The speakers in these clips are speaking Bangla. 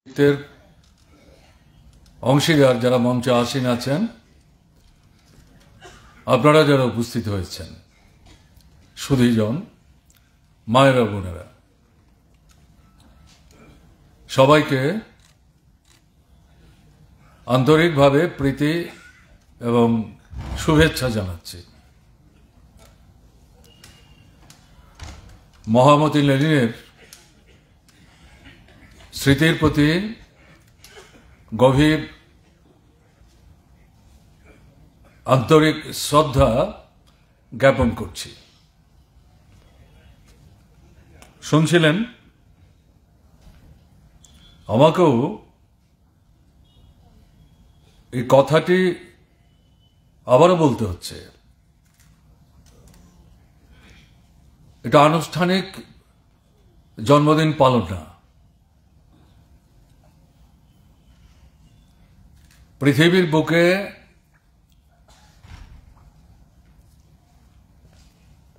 সাহিত্যের অংশীদার যারা মঞ্চে আসীন আছেন, আপনারা যারা উপস্থিত হয়েছেন, সুধীজন, মায়েরা, বোনেরা, সবাইকে আন্তরিকভাবে প্রীতি এবং শুভেচ্ছা জানাচ্ছি। মহামতি লেনিনের স্মৃতির প্রতি গভীর আন্তরিক শ্রদ্ধা জ্ঞাপন করছি। শুনছিলেন, আমাকেও এই কথাটি আবারও বলতে হচ্ছে। এটা আনুষ্ঠানিক জন্মদিন পালন না। পৃথিবীর বুকে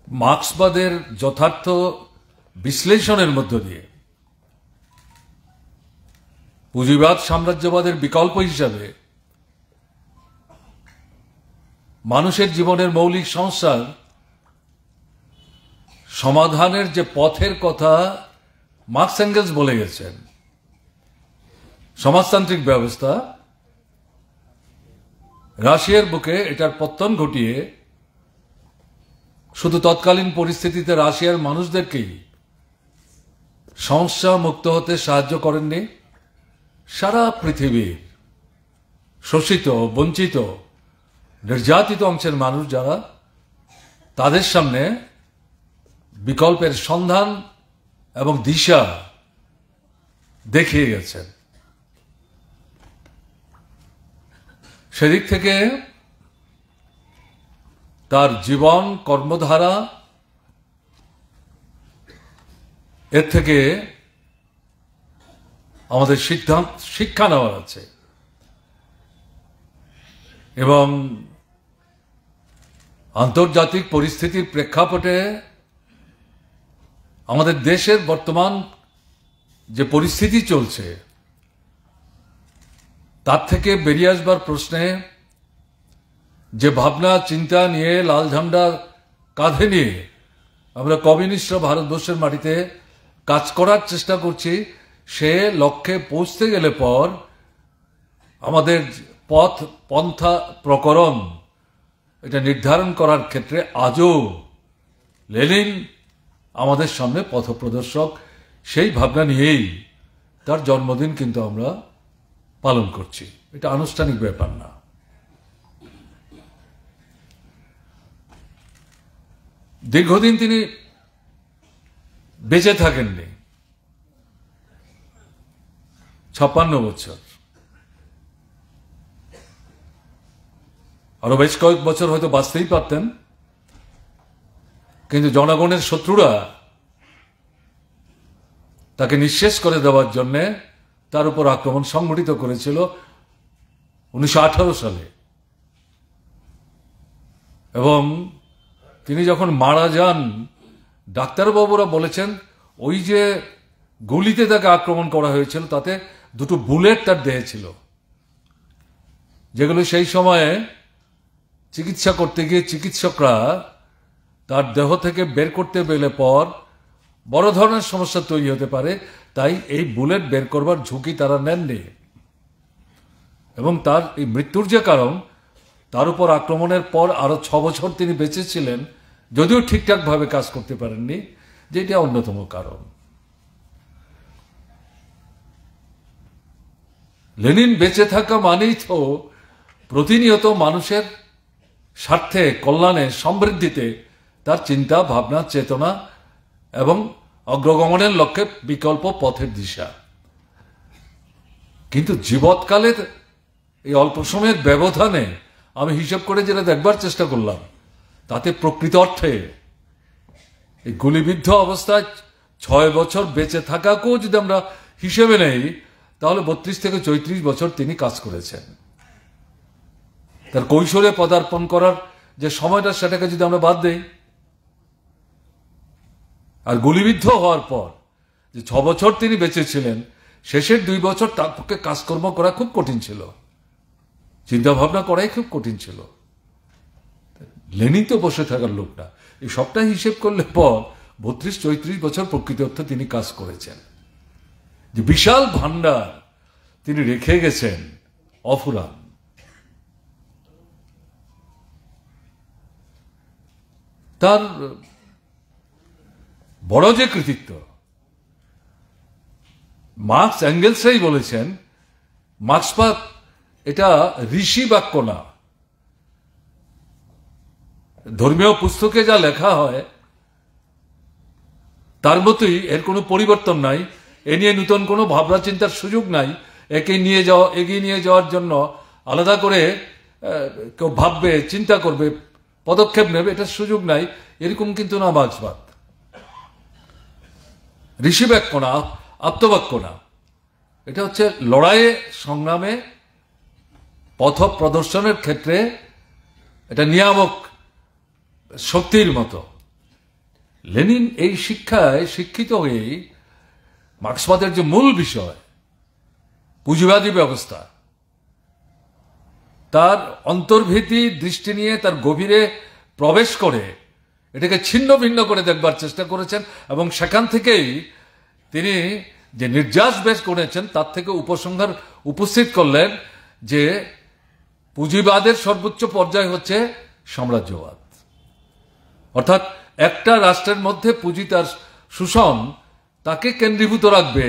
মার্ক্সবাদের যথার্থ বিশ্লেষণের মধ্য দিয়ে পুঁজিবাদ সাম্রাজ্যবাদের বিকল্প হিসাবে মানুষের জীবনের মৌলিক সমস্যার সমাধানের যে পথের কথা মার্কস এঙ্গেলস বলে গেছেন, সমাজতান্ত্রিক ব্যবস্থা, রাশিয়ার বুকে এটার পতন ঘটিয়ে শুধু তৎকালীন পরিস্থিতিতে রাশিয়ার মানুষদেরকেই সমস্যা মুক্ত হতে সাহায্য করেননি, সারা পৃথিবীর শোষিত, বঞ্চিত, নির্যাতিত অংশের মানুষ যারা, তাদের সামনে বিকল্পের সন্ধান এবং দিশা দেখিয়ে গেছেন। সেদিক থেকে তার জীবন, কর্মধারা, এর থেকে আমাদের শিক্ষা নেওয়ার আছে। এবং আন্তর্জাতিক পরিস্থিতির প্রেক্ষাপটে আমাদের দেশের বর্তমান যে পরিস্থিতি চলছে, তার থেকে বেরিয়ে আসবার প্রশ্নে যে ভাবনা চিন্তা নিয়ে, লাল ঝান্ডা কাঁধে নিয়ে আমরা কমিউনিস্টরা ভারতবর্ষের মাটিতে কাজ করার চেষ্টা করছি, সে লক্ষ্যে পৌঁছতে গেলে পর আমাদের পথ, পন্থা, প্রকরণ এটা নির্ধারণ করার ক্ষেত্রে আজও লেনিন আমাদের সামনে পথপ্রদর্শক। সেই ভাবনা নিয়েই তার জন্মদিন কিন্তু আমরা পালন করছি। এটা আনুষ্ঠানিক ব্যাপার না। দীর্ঘদিন তিনি বেঁচে থাকেননি, 56 বছর। আরো বেশ কয়েক বছর হয়তো বাঁচতেই পারতেন, কিন্তু জনগণের শত্রুরা তাকে নিঃশেষ করে দেওয়ার জন্য তার উপর আক্রমণ সংঘটিত করেছিল 1918 সালে। এবং তিনি যখন মারা যান, ডাক্তারবাবুরা বলেছেন ওই যে গুলিতে তাকে আক্রমণ করা হয়েছিল তাতে 2টো বুলেট তার দেহে ছিল, যেগুলো সেই সময়ে চিকিৎসা করতে গিয়ে চিকিৎসকরা তার দেহ থেকে বের করতে পেলে পর বড় ধরনের সমস্যা তৈরি হতে পারে, তাই এই বুলেট বের করবার ঝুঁকি তারা নেননি। এবং তার এই মৃত্যুর যে কারণ, তার উপর আক্রমণের পর আরো 6 বছর তিনি বেঁচে ছিলেন, যদিও ঠিকঠাক ভাবে কাজ করতে পারেননি, যেটা অন্যতম কারণ। লেনিন বেঁচে থাকা মানেই তো প্রতিনিয়ত মানুষের স্বার্থে, কল্যাণে, সমৃদ্ধিতে তার চিন্তা, ভাবনা, চেতনা এবং অগ্রগমনের লক্ষ্যে বিকল্প পথের দিশা। কিন্তু জীবৎকালের এই অল্প সময়ের ব্যবধানে আমি হিসাব করে যেটা দেখবার চেষ্টা করলাম, তাতে প্রকৃত অর্থে এই গুলিবিদ্ধ অবস্থায় 6 বছর বেঁচে থাকাকেও যদি আমরা হিসেবে নেই, তাহলে 32 থেকে 34 বছর তিনি কাজ করেছেন। তার কৈশোরে পদার্পণ করার যে সময়টা, সেটাকে যদি আমরা বাদ দেই, আর গুলিবিদ্ধ হওয়ার পর যে 6 বছর তিনি বেঁচে ছিলেন, শেষের 2 বছর তার পক্ষে কাজকর্ম করা খুব কঠিন ছিল, চিন্তা ভাবনা করাই খুব কঠিন ছিল। লেনিন তো বসে থাকার লোক না, এই সবটাই হিসেব করলে পর 32-34 বছর প্রকৃত অর্থে তিনি কাজ করেছেন। যে বিশাল ভান্ডার তিনি রেখে গেছেন অফুরান। তার বড় যে কৃতিত্ব, মার্কস অ্যাঙ্গেলসরাই বলেছেন মার্ক্সবাদ এটা ঋষি বাক্য না। ধর্মীয় পুস্তকে যা লেখা হয় তার মতোই, এর কোনো পরিবর্তন নাই, এ নিয়ে নতুন কোনো ভাবনা চিন্তার সুযোগ নাই, এগিয়ে নিয়ে যাওয়ার জন্য আলাদা করে কেউ ভাববে, চিন্তা করবে, পদক্ষেপ নেবে, এটার সুযোগ নাই, এরকম কিন্তু না মার্ক্সবাদ। ঋষি বাক্য না, আত্মবাক্য না, এটা হচ্ছে লড়াইয়ে সংগ্রামে পথ প্রদর্শনের ক্ষেত্রে এটা নিয়ামক শক্তির মতো। লেনিন এই শিক্ষায় শিক্ষিত হয়েই মার্ক্সবাদের যে মূল বিষয় পুঁজিবাদী ব্যবস্থা, তার অন্তর্ভীতি দৃষ্টি নিয়ে তার গভীরে প্রবেশ করে এটাকে ছিন্ন ভিন্ন করে দেখবার চেষ্টা করেছেন, এবং সেখান থেকেই তিনি যে নির্যাস বেশ করেছেন তার থেকে উপসংহার উপস্থিত করলেন যে পুঁজিবাদের সর্বোচ্চ পর্যায় হচ্ছে সাম্রাজ্যবাদ। অর্থাৎ একটা রাষ্ট্রের মধ্যে পুঁজি তার শোষণ তাকে কেন্দ্রীভূত রাখবে,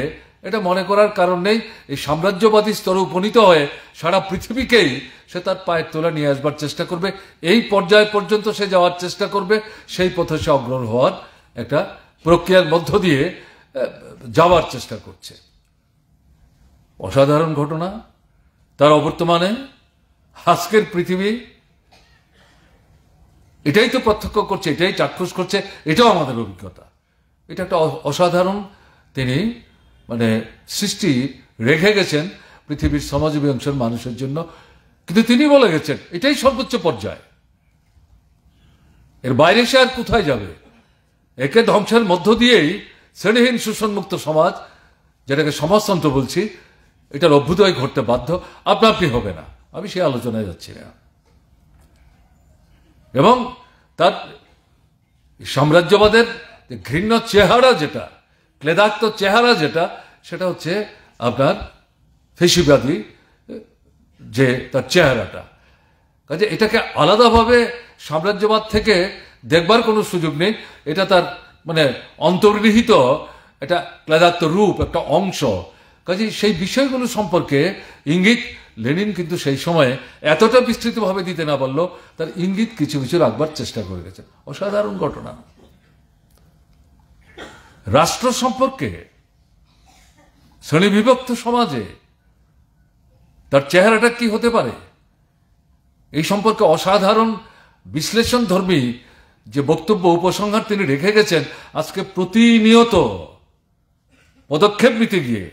এটা মনে করার কারণ নেই। এই সাম্রাজ্যবাদী স্তরে উপনীত হয়ে সারা পৃথিবীকেই সে তার পায়ের তোলা নিয়ে আসবার চেষ্টা করবে, এই পর্যায় পর্যন্ত সে যাওয়ার চেষ্টা করবে, সেই পথে সে অগ্রসর হওয়ার একটা প্রক্রিয়ার মধ্য দিয়ে যাওয়ার চেষ্টা করছে। অসাধারণ ঘটনা। তার অবর্তমানে আজকের পৃথিবী এটাই তো প্রত্যক্ষ করছে, এটাই চাক্ষুষ করছে, এটাও আমাদের অভিজ্ঞতা। এটা একটা অসাধারণ তিনি সৃষ্টি রেখে গেছেন পৃথিবীর সমাজজীবী অংশের মানুষের জন্য। কিন্তু তিনি বলে গেছেন এটাই সর্বোচ্চ পর্যায়, এর বাইরে সে আর কোথায় যাবে। একে ধ্বংসের মধ্য দিয়েই শ্রেণীহীন শোষণমুক্ত সমাজ, যেটাকে সমাজতন্ত্র বলছি, এটার অভ্যুদয় ঘটতে বাধ্য, আপনি হবে না। আমি সেই আলোচনায় যাচ্ছি না। এবং তার সাম্রাজ্যবাদের ঘৃণ্য চেহারা যেটা, ক্লেদাক্ত চেহারা যেটা, সেটা হচ্ছে আপনার ফেসিবাদী যে তার চেহারাটা। কাজে এটাকে আলাদাভাবে সাম্রাজ্যবাদ থেকে দেখবার কোনো সুযোগ নেই। এটা তার অন্তর্নিহিত একটা ক্লেদাক্ত রূপ, একটা অংশ। কাজে সেই বিষয়গুলো সম্পর্কে ইঙ্গিত লেনিন কিন্তু সেই সময়ে এতটা বিস্তৃতভাবে দিতে না পারল, তার ইঙ্গিত কিছু কিছু রাখবার চেষ্টা করে গেছেন। অসাধারণ ঘটনা। রাষ্ট্র সম্পর্কে শ্রেণীবিভক্ত সমাজে তার চেহারাটা কি হতে পারে, এই সম্পর্কে অসাধারণ বিশ্লেষণ ধর্মী যে বক্তব্য উপসংহার তিনি রেখে গেছেন। আজকে প্রতিনিয়ত পদক্ষেপ নিতে গিয়ে,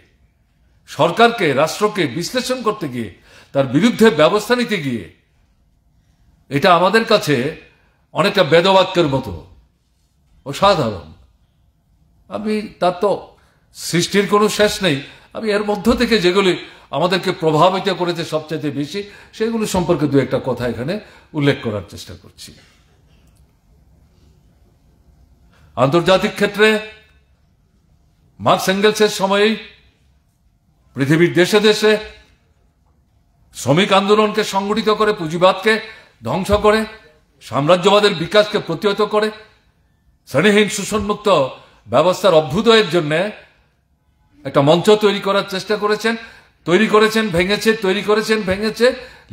সরকারকে, রাষ্ট্রকে বিশ্লেষণ করতে গিয়ে, তার বিরুদ্ধে ব্যবস্থা নিতে গিয়ে, এটা আমাদের কাছে অনেকটা বেদবাক্যের মতো অসাধারণ। আমি তার তো সৃষ্টির কোনো শেষ নেই। আমি এর মধ্য থেকে যেগুলি আমাদেরকে প্রভাবিত করেছে সবচাইতে বেশি, সেগুলো সম্পর্কে দু একটা কথা এখানে উল্লেখ করার চেষ্টা করছি। আন্তর্জাতিক ক্ষেত্রে মার্কস এঙ্গেলসের সময়েই পৃথিবীর দেশে দেশে শ্রমিক আন্দোলনকে সংগঠিত করে, পুঁজিবাদকে ধ্বংস করে, সাম্রাজ্যবাদের বিকাশকে প্রতিহত করে, শ্রেণীহীন শোষণমুক্ত ব্যবস্থার অভ্যুদয়ের জন্য একটা মঞ্চ তৈরি করার চেষ্টা করেছেন, ভেঙেছে।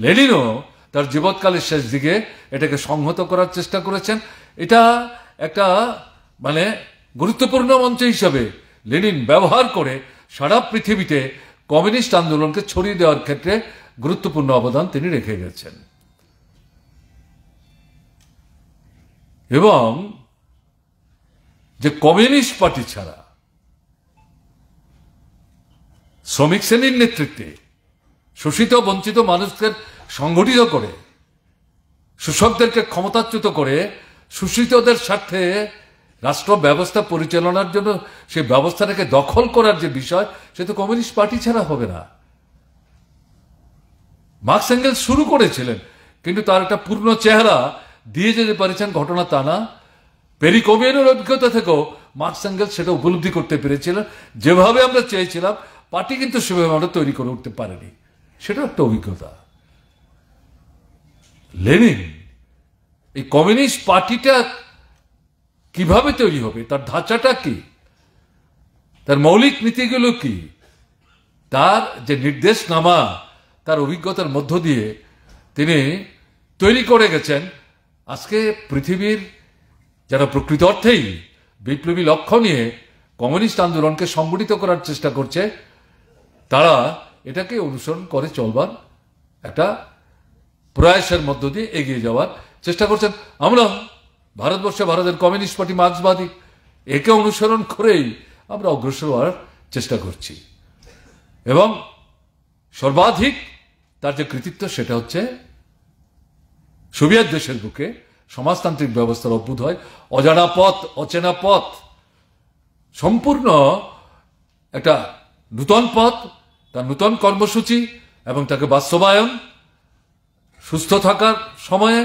লেনিনও তার জীবৎকালের শেষ দিকে এটাকে সংহত করার চেষ্টা করেছেন। এটা একটা গুরুত্বপূর্ণ মঞ্চ হিসাবে লেনিন ব্যবহার করে সারা পৃথিবীতে কমিউনিস্ট আন্দোলনকে ছড়িয়ে দেওয়ার ক্ষেত্রে গুরুত্বপূর্ণ অবদান তিনি রেখে গেছেন। এবং যে কমিউনিস্ট পার্টি ছাড়া শ্রমিক শ্রেণীর নেতৃত্বে শোষিত বঞ্চিত মানুষদের সংগঠিত করে, শোষকদেরকে ক্ষমতাচ্যুত করে, শোষিতদের স্বার্থে রাষ্ট্র ব্যবস্থা পরিচালনার জন্য সেই ব্যবস্থাটাকে দখল করার যে বিষয়, সে তো কমিউনিস্ট পার্টি ছাড়া হবে না। মার্কস এঙ্গেলস শুরু করেছিলেন, কিন্তু তার একটা পূর্ণ চেহারা দিয়ে যেতে পারেছেন ঘটনা তা না। পেরিকোমিয়ানের অভিজ্ঞতা থেকেও মার্কস এঙ্গেলস সেটা উপলব্ধি করতে পেরেছিলেন, যেভাবে আমরা চেয়েছিলাম পার্টি কিন্তু সেভাবে আমরা তৈরি করে উঠতে পারেনি। সেটা একটা অভিজ্ঞতা। লেনিন এই কমিউনিস্ট পার্টিটা কিভাবে তৈরি হবে, তার ধাঁচাটা কি, তার মৌলিক নীতিগুলো কি, তার যে নির্দেশনামা, তার অভিজ্ঞতার মধ্য দিয়ে তিনি তৈরি করে গেছেন। আজকে পৃথিবীর যারা প্রকৃত অর্থেই বিপ্লবী লক্ষ্য নিয়ে কমিউনিস্ট আন্দোলনকে সংগঠিত করার চেষ্টা করছে, তারা এটাকে অনুসরণ করে চলবার একটা প্রয়াসের মধ্য দিয়ে এগিয়ে যাওয়ার চেষ্টা করছেন। আমরা ভারতবর্ষে ভারতের কমিউনিস্ট পার্টি মার্ক্সবাদী, একে অনুসরণ করেই আমরা অগ্রসর হওয়ার চেষ্টা করছি। এবং সর্বাধিক তার যে কৃতিত্ব, সেটা হচ্ছে সোভিয়েত দেশের বুকে সমাজতান্ত্রিক ব্যবস্থার অভ্যুদয়, অজানা পথ, অচেনা পথ, সম্পূর্ণ একটা নূতন পথ, তার নূতন কর্মসূচি এবং তাকে বাস্তবায়ন, সুস্থ থাকার সময়ে,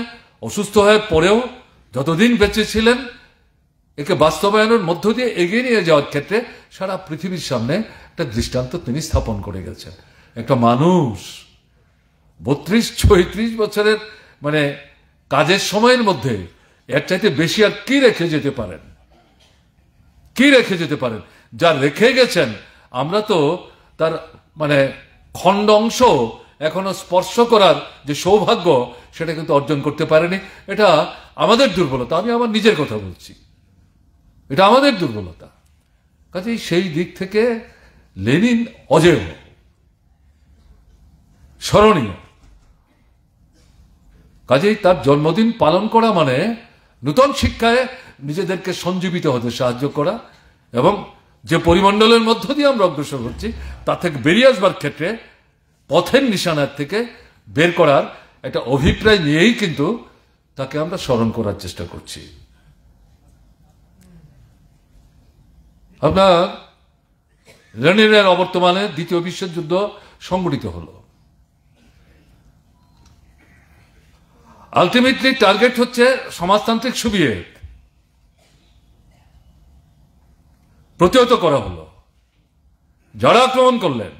অসুস্থ হয়ে পড়েও যতদিন বেঁচে ছিলেন, একে বাস্তবায়নের মধ্য দিয়ে এগিয়ে নিয়ে যাওয়ার ক্ষেত্রে সারা পৃথিবীর সামনে একটা দৃষ্টান্ত তিনি স্থাপন করে গেছেন। একটা মানুষ 32-34 বছরের মানে কাজের সময়ের মধ্যে এর চাইতে বেশি আর কি রেখে যেতে পারেন, কি রেখে যেতে পারেন? যা রেখে গেছেন, আমরা তো তার মানে খণ্ড অংশ এখনো স্পর্শ করার যে সৌভাগ্য, সেটা কিন্তু অর্জন করতে পারেনি। এটা আমাদের দুর্বলতা। আমি আমার নিজের কথা বলছি, এটা আমাদের দুর্বলতা। কাজেই সেই দিক থেকে লেনিন অজেয়, স্মরণীয়। কাজেই তার জন্মদিন পালন করা মানে নূতন শিক্ষায় নিজেদেরকে সঞ্জীবিত হতে সাহায্য করা, এবং যে পরিমণ্ডলের মধ্য দিয়ে আমরা অগ্রসর হচ্ছি তা থেকে বেরিয়ে আসবার ক্ষেত্রে পথের নিশানার থেকে বের করার একটা অভিপ্রায় নিয়েই কিন্তু তাকে আমরা স্মরণ করার চেষ্টা করছি। আপনার লেনিনের অবর্তমানে দ্বিতীয় বিশ্বযুদ্ধ সংঘটিত হল। আলটিমেটলি টার্গেট হচ্ছে সমাজতান্ত্রিক সোভিয়েত, প্রতিহত করা হলো। যারা আক্রমণ করলেন,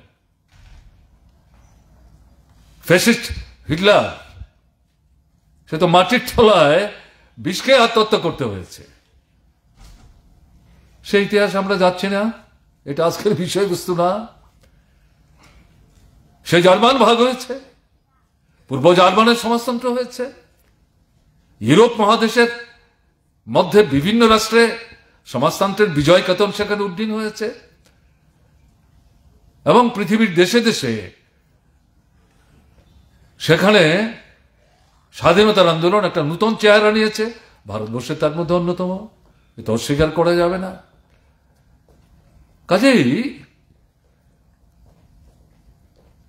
ফ্যাসিস্ট হিটলার, সে তো মাটির তলায় বিষকে আত্মহত্যা করতে হয়েছে। সেই ইতিহাস আমরা যাচ্ছি না, এটা আজকের বিষয়বস্তু না। সে জার্মান ভাগ হয়েছে, পূর্ব জার্মানের সমাজতন্ত্র হয়েছে, ইউরোপ মহাদেশের মধ্যে বিভিন্ন রাষ্ট্রে সমাজতন্ত্রের বিজয় কেতন সেখানে উড্ডীন হয়েছে, এবং পৃথিবীর দেশে দেশে সেখানে স্বাধীনতার আন্দোলন একটা নূতন চেহারা নিয়েছে। ভারতবর্ষে তার মধ্যে অন্যতম, এটা অস্বীকার করা যাবে না। কাজেই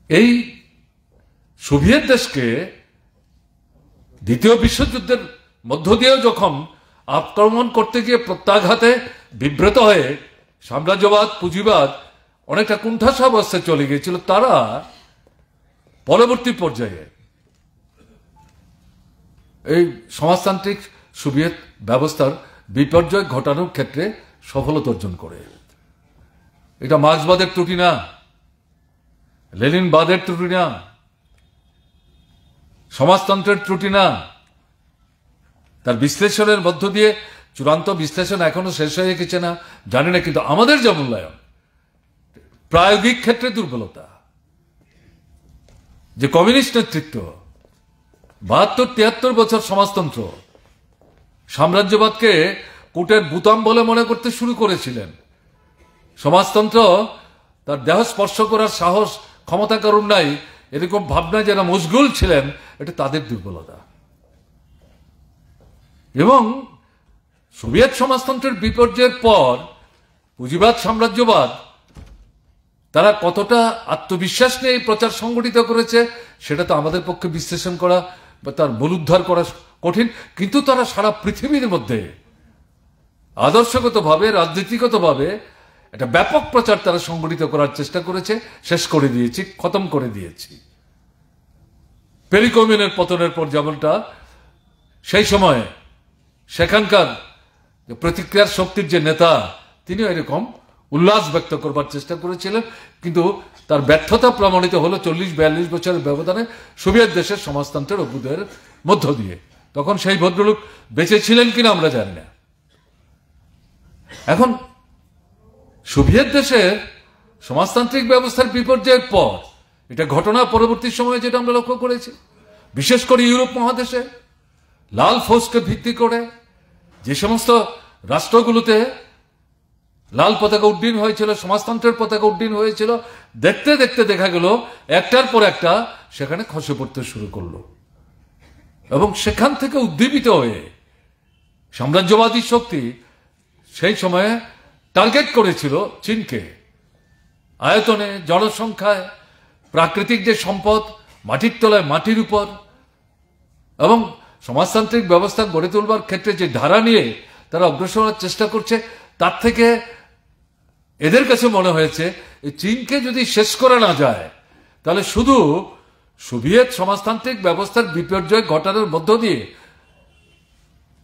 এই সোভিয়েত দেশকে দ্বিতীয় বিশ্বযুদ্ধের মধ্য দিয়েও যখন আক্রমণ করতে গিয়ে প্রত্যাঘাতে বিব্রত হয়ে সাম্রাজ্যবাদ, পুঁজিবাদ অনেকটা কুণ্ঠাসাবস্থায় চলে গিয়েছিল, তারা পরবর্তী পর্যায়ে এই সমাজতান্ত্রিক সোভিয়েত ব্যবস্থার বিপর্যয় ঘটানোর ক্ষেত্রে সফলতা অর্জন করে। এটা মার্ক্সবাদের ত্রুটি না, লেনিনবাদের ত্রুটি না, সমাজতন্ত্রের ত্রুটি না। তার বিশ্লেষণের মধ্য দিয়ে চূড়ান্ত বিশ্লেষণ এখনো শেষ হয়ে গেছে না জানি না, কিন্তু আমাদের যে মূল্যায়ন, প্রায়োগিক ক্ষেত্রে দুর্বলতা। যে কমিউনিস্ট নেতৃত্ব 72-73 বছর সমাজতন্ত্র, সাম্রাজ্যবাদকে কোটের বুতাম বলে মনে করতে শুরু করেছিলেন, সমাজতন্ত্র তার দেহ স্পর্শ করার সাহস, ক্ষমতা কারণ নাই, এরকম ভাবনায় যারা মশগুল ছিলেন, এটা তাদের দুর্বলতা। এবং সোভিয়েত সমাজতন্ত্রের বিপর্যয়ের পর পুঁজিবাদ, সাম্রাজ্যবাদ তারা কতটা আত্মবিশ্বাস নিয়ে প্রচার সংগঠিত করেছে সেটা তো আমাদের পক্ষে বিশ্লেষণ করা বা তার মূলোদ্ধার করা কঠিন। কিন্তু তারা সারা পৃথিবীর মধ্যে আদর্শগতভাবে, রাজনীতিগতভাবে একটা ব্যাপক প্রচার তারা সংগঠিত করার চেষ্টা করেছে, শেষ করে দিয়েছি, খতম করে দিয়েছি। পেরিকমিনের পতনের পর যেমনটা সেই সময়ে সেখানকার প্রতিক্রিয়ার শক্তির যে নেতা, তিনিও এরকম উল্লাস ব্যক্ত করবার চেষ্টা করেছিলেন, কিন্তু তার ব্যর্থতা প্রমাণিত হলো 40-42 বছরের ব্যবধানে সোভিয়েত দেশের সমাজতন্ত্রের অভ্যুদয়ের মধ্য দিয়ে। তখন সেই ভদ্রলোক বেঁচে ছিলেন কিনা আমরা জানি না। এখন সোভিয়েত দেশের সমাজতান্ত্রিক ব্যবস্থার বিপর্যয়ের পর, এটা ঘটনা পরবর্তী সময়ে যেটা আমরা লক্ষ্য করেছি, বিশেষ করে ইউরোপ মহাদেশে লাল ফৌজকে ভিত্তি করে যে সমস্ত রাষ্ট্রগুলোতে লাল পতাকা উড্ডীন হয়েছিল, সমাজতন্ত্রের পতাকা উড্ডীন হয়েছিল, দেখতে দেখতে দেখা গেল একটার পর একটা সেখানে খসে পড়তে শুরু করলো। এবং সেখান থেকে উদ্দীপিত হয়ে সাম্রাজ্যবাদী শক্তি সেই সময়ে টার্গেট করেছিল চীনকে। আয়তনে, জনসংখ্যায়, প্রাকৃতিক যে সম্পদ, মাটির তলায় মাটির উপর, এবং সমাজতান্ত্রিক ব্যবস্থা গড়ে তোলবার ক্ষেত্রে যে ধারা নিয়ে তারা অগ্রসর হওয়ার চেষ্টা করছে, তার থেকে এদের কাছে মনে হয়েছে চীনকে যদি শেষ করা না যায়, তাহলে শুধু সোভিয়েত সমাজতান্ত্রিক ব্যবস্থার বিপর্যয় ঘটানোর মধ্য দিয়ে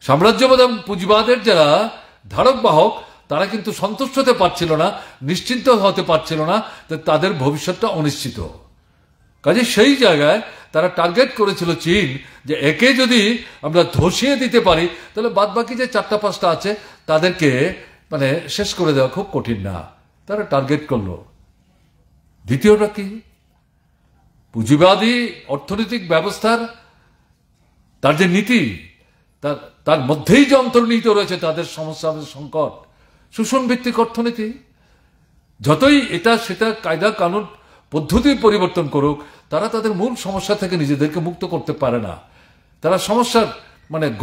সাম্রাজ্যবাদ এবং পুঁজিবাদের যারা ধারক বাহক, তারা কিন্তু সন্তুষ্ট হতে পারছিল না, নিশ্চিন্ত হতে পারছিল না, তাদের ভবিষ্যৎটা অনিশ্চিত। কাজে সেই জায়গায় তারা টার্গেট করেছিল চীন, যে একে যদি আমরা ধসিয়ে দিতে পারি, তাহলে বাদ বাকি যে 4-5টা আছে তাদেরকে শেষ করে দেওয়া খুব কঠিন না। তারা টার্গেট করলো। দ্বিতীয়টা কি? পুঁজিবাদী অর্থনৈতিক ব্যবস্থার তার যে নীতি, তার মধ্যেই যে অন্তর্নিহিত রয়েছে তাদের সমস্যা, সংকট, শোষণ ভিত্তিক অর্থনীতি। যতই এটা সেটা কায়দা কানুন পদ্ধতি পরিবর্তন করুক, তারা তাদের মূল সমস্যা থেকে নিজেদেরকে মুক্ত করতে পারে না। তারা সমস্যার